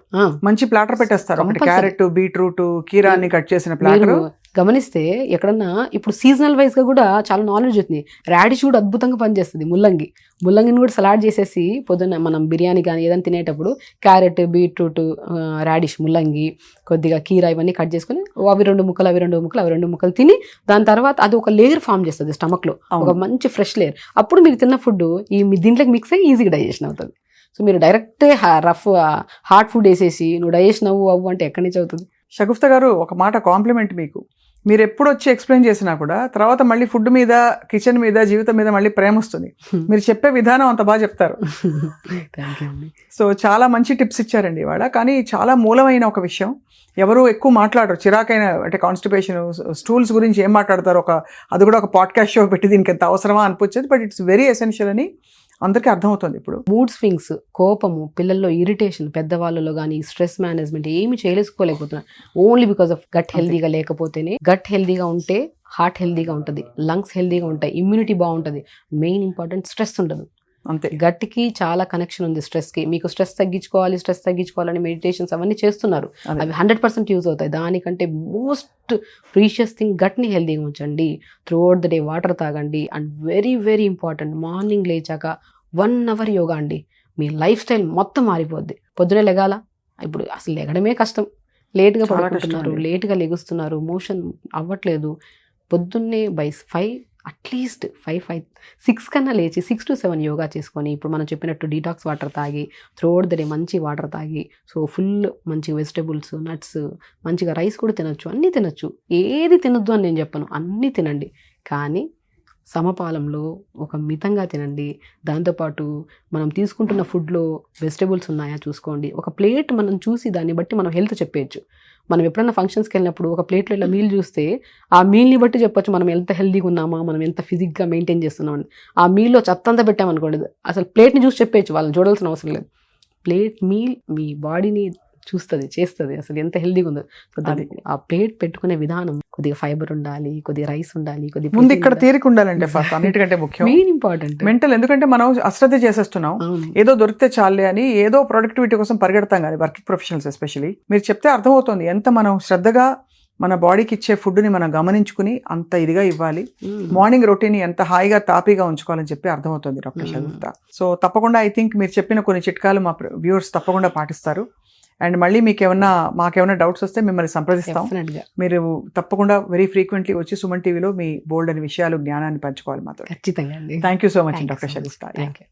మంచి ప్లాటర్ పెట్టేస్తారు. క్యారెట్, బీట్రూట్, కీరా అన్ని కట్ చేసిన ప్లాటర్. గమనిస్తే ఎక్కడన్నా ఇప్పుడు సీజనల్ వైజ్ గా కూడా చాలా నాలెడ్జ్ అవుతుంది. రాడిష్ కూడా అద్భుతంగా పనిచేస్తుంది. ముల్లంగిని కూడా సలాడ్ చేసేసి పొద్దున్న మనం బిర్యానీ కానీ ఏదైనా తినేటప్పుడు క్యారెట్, బీట్రూట్, రాడిష్, ముల్లంగి, కొద్దిగా కీరా ఇవన్నీ కట్ చేసుకుని అవి 2 ముక్కలు తిని దాని తర్వాత అది ఒక లేయర్ ఫామ్ చేస్తుంది స్టమక్ లో, ఒక మంచి ఫ్రెష్ లేయర్. అప్పుడు మీరు తిన్న ఫుడ్ దీంట్లోకి మిక్స్ అయ్యి ఈజీగా డైజెషన్ అవుతుంది. సో మీరు డైరెక్ట్ హార్డ్ ఫుడ్ వేసేసి నువ్వు డైజెషన్ అవ్వు అంటే ఎక్కడి నుంచి అవుతుంది? షగుఫ్తా గారు, ఒక మాట కాంప్లిమెంట్ మీకు. మీరు ఎప్పుడు వచ్చి ఎక్స్ప్లెయిన్ చేసినా కూడా తర్వాత మళ్ళీ ఫుడ్ మీద, కిచెన్ మీద, జీవితం మీద మళ్ళీ ప్రేమ వస్తుంది. మీరు చెప్పే విధానం అంత బాగా చెప్తారు. సో చాలా మంచి టిప్స్ ఇచ్చారండి ఇవాళ. కానీ చాలా మూలమైన ఒక విషయం, ఎవరు ఎక్కువ మాట్లాడరు, చిరాకైన అంటే కాన్స్టిపేషన్, స్టూల్స్ గురించి ఏం మాట్లాడతారు, అది కూడా ఒక పాడ్కాస్ట్ షో పెట్టి దీనికి ఎంత అవసరమా అనిపించేది. బట్ ఇట్స్ వెరీ ఎసెన్షియల్ అని అందరికీ అర్థమవుతుంది ఇప్పుడు. మూడ్ స్వింగ్స్, కోపము, పిల్లల్లో ఇరిటేషన్, పెద్దవాళ్ళలో కానీ స్ట్రెస్ మేనేజ్మెంట్ ఏమి చేయలేకపోతున్నారు. ఓన్లీ బికాస్ ఆఫ్ గట్ హెల్దీగా లేకపోతేనే. గట్ హెల్దీగా ఉంటే హార్ట్ హెల్దీగా ఉంటుంది, లంగ్స్ హెల్దీగా ఉంటాయి, ఇమ్యూనిటీ బాగుంటుంది, మెయిన్ ఇంపార్టెంట్ స్ట్రెస్ ఉండదు. అంతే. గట్కి చాలా కనెక్షన్ ఉంది స్ట్రెస్కి. మీకు స్ట్రెస్ తగ్గించుకోవాలని మెడిటేషన్స్ అవన్నీ చేస్తున్నారు, అవి 100% యూజ్ అవుతాయి. దానికంటే మోస్ట్ ప్రీషియస్ థింగ్ గట్ని హెల్దీగా ఉంచండి. Throughout the day water తాగండి. And very very important, morning లేచాక 1 hour యోగా అండి. మీ లైఫ్ స్టైల్ మొత్తం మారిపోద్ది. పొద్దునే లెగాల, ఇప్పుడు అసలు లెగడమే కష్టం, లేట్గా పడుకుంటున్నారు, లేట్గా లెగుస్తున్నారు, మోషన్ అవ్వట్లేదు. పొద్దున్నే బై 5 అట్లీస్ట్ 6 కన్నా లేచి 6 to 7 యోగా చేసుకొని, ఇప్పుడు మనం చెప్పినట్టు డీటాక్స్ వాటర్ తాగి, త్రూఅవుట్ ద డే మంచి వాటర్ తాగి, సో ఫుల్ మంచి వెజిటబుల్స్, నట్స్, మంచిగా రైస్ కూడా తినొచ్చు, అన్నీ తినొచ్చు. ఏది తినొద్దు అని నేను చెప్పను, అన్నీ తినండి. కానీ సమపాలంలో ఒక మితంగా తినండి. దాంతోపాటు మనం తీసుకుంటున్న ఫుడ్లో వెజిటబుల్స్ ఉన్నాయా చూసుకోండి. ఒక ప్లేట్ మనం చూసి దాన్ని బట్టి మనం హెల్త్ చెప్పేయచ్చు. మనం ఎప్పుడైనా ఫంక్షన్స్కి వెళ్ళినప్పుడు ఒక ప్లేట్లో ఇలా మీల్ చూస్తే ఆ మీల్ని బట్టి చెప్పొచ్చు మనం ఎంత హెల్దీగా ఉన్నామా, మనం ఎంత ఫిజిక్గా మెయింటైన్ చేస్తున్నామని. ఆ మీల్లో చెత్తంతా పెట్టామనుకోండి, అసలు ప్లేట్ని చూసి చెప్పేయచ్చు, వాళ్ళని చూడాల్సిన అవసరం లేదు. ప్లేట్ మీల్ మీ బాడీని చూస్తుంది, చేస్తుంది, అసలు ఎంత హెల్దీగా ఉందో. సో ఆ ప్లేట్ పెట్టుకునే విధానం, కొద్దిగా ఫైబర్ ఉండాలి, కొద్దిగా రైస్ ఉండాలి, కొద్దిగా ముందు ఇక్కడ తీరిక ఉండాలంటే ఫస్ట్ అన్నిటికంటే ముఖ్యం, మెయిన్ ఇంపార్టెంట్ మెంటల్. ఎందుకంటే మనం అశ్రద్ధ చేసేస్తున్నాం, ఏదో దొరికితే చాలే అని ఏదో ప్రొడక్టివిటీ కోసం పరిగెడతాం కానీ, వర్కింగ్ ప్రొఫెషనల్స్ ఎస్పెషల్లీ. మీరు చెప్తే అర్థమవుతుంది ఎంత మనం శ్రద్ధగా మన బాడీకి ఇచ్చే ఫుడ్ని మనం గమనించుకుని అంత ఇదిగా ఇవ్వాలి. మార్నింగ్ రొటీన్ ఎంత హాయిగా తాపీగా ఉంచుకోవాలని చెప్పి అర్థమవుతుంది డాక్టర్ షగుఫ్తా. సో తప్పకుండా ఐ థింక్ మీరు చెప్పిన కొన్ని చిట్కాలు మా వ్యూవర్స్ తప్పకుండా పాటిస్తారు. అండ్ మళ్ళీ మాకేమైనా డౌట్స్ వస్తే మిమ్మల్ని సంప్రదిస్తాం. మీరు తప్పకుండా వెరీ ఫ్రీక్వెంట్లీ వచ్చి సుమన్ టీవీలో మీ బోల్డ్ అనే విషయాలు, జ్ఞానాన్ని పంచుకోవాలి మాతో. ఖచ్చితంగా. Thank you so much doctor Shagufta. Thank you.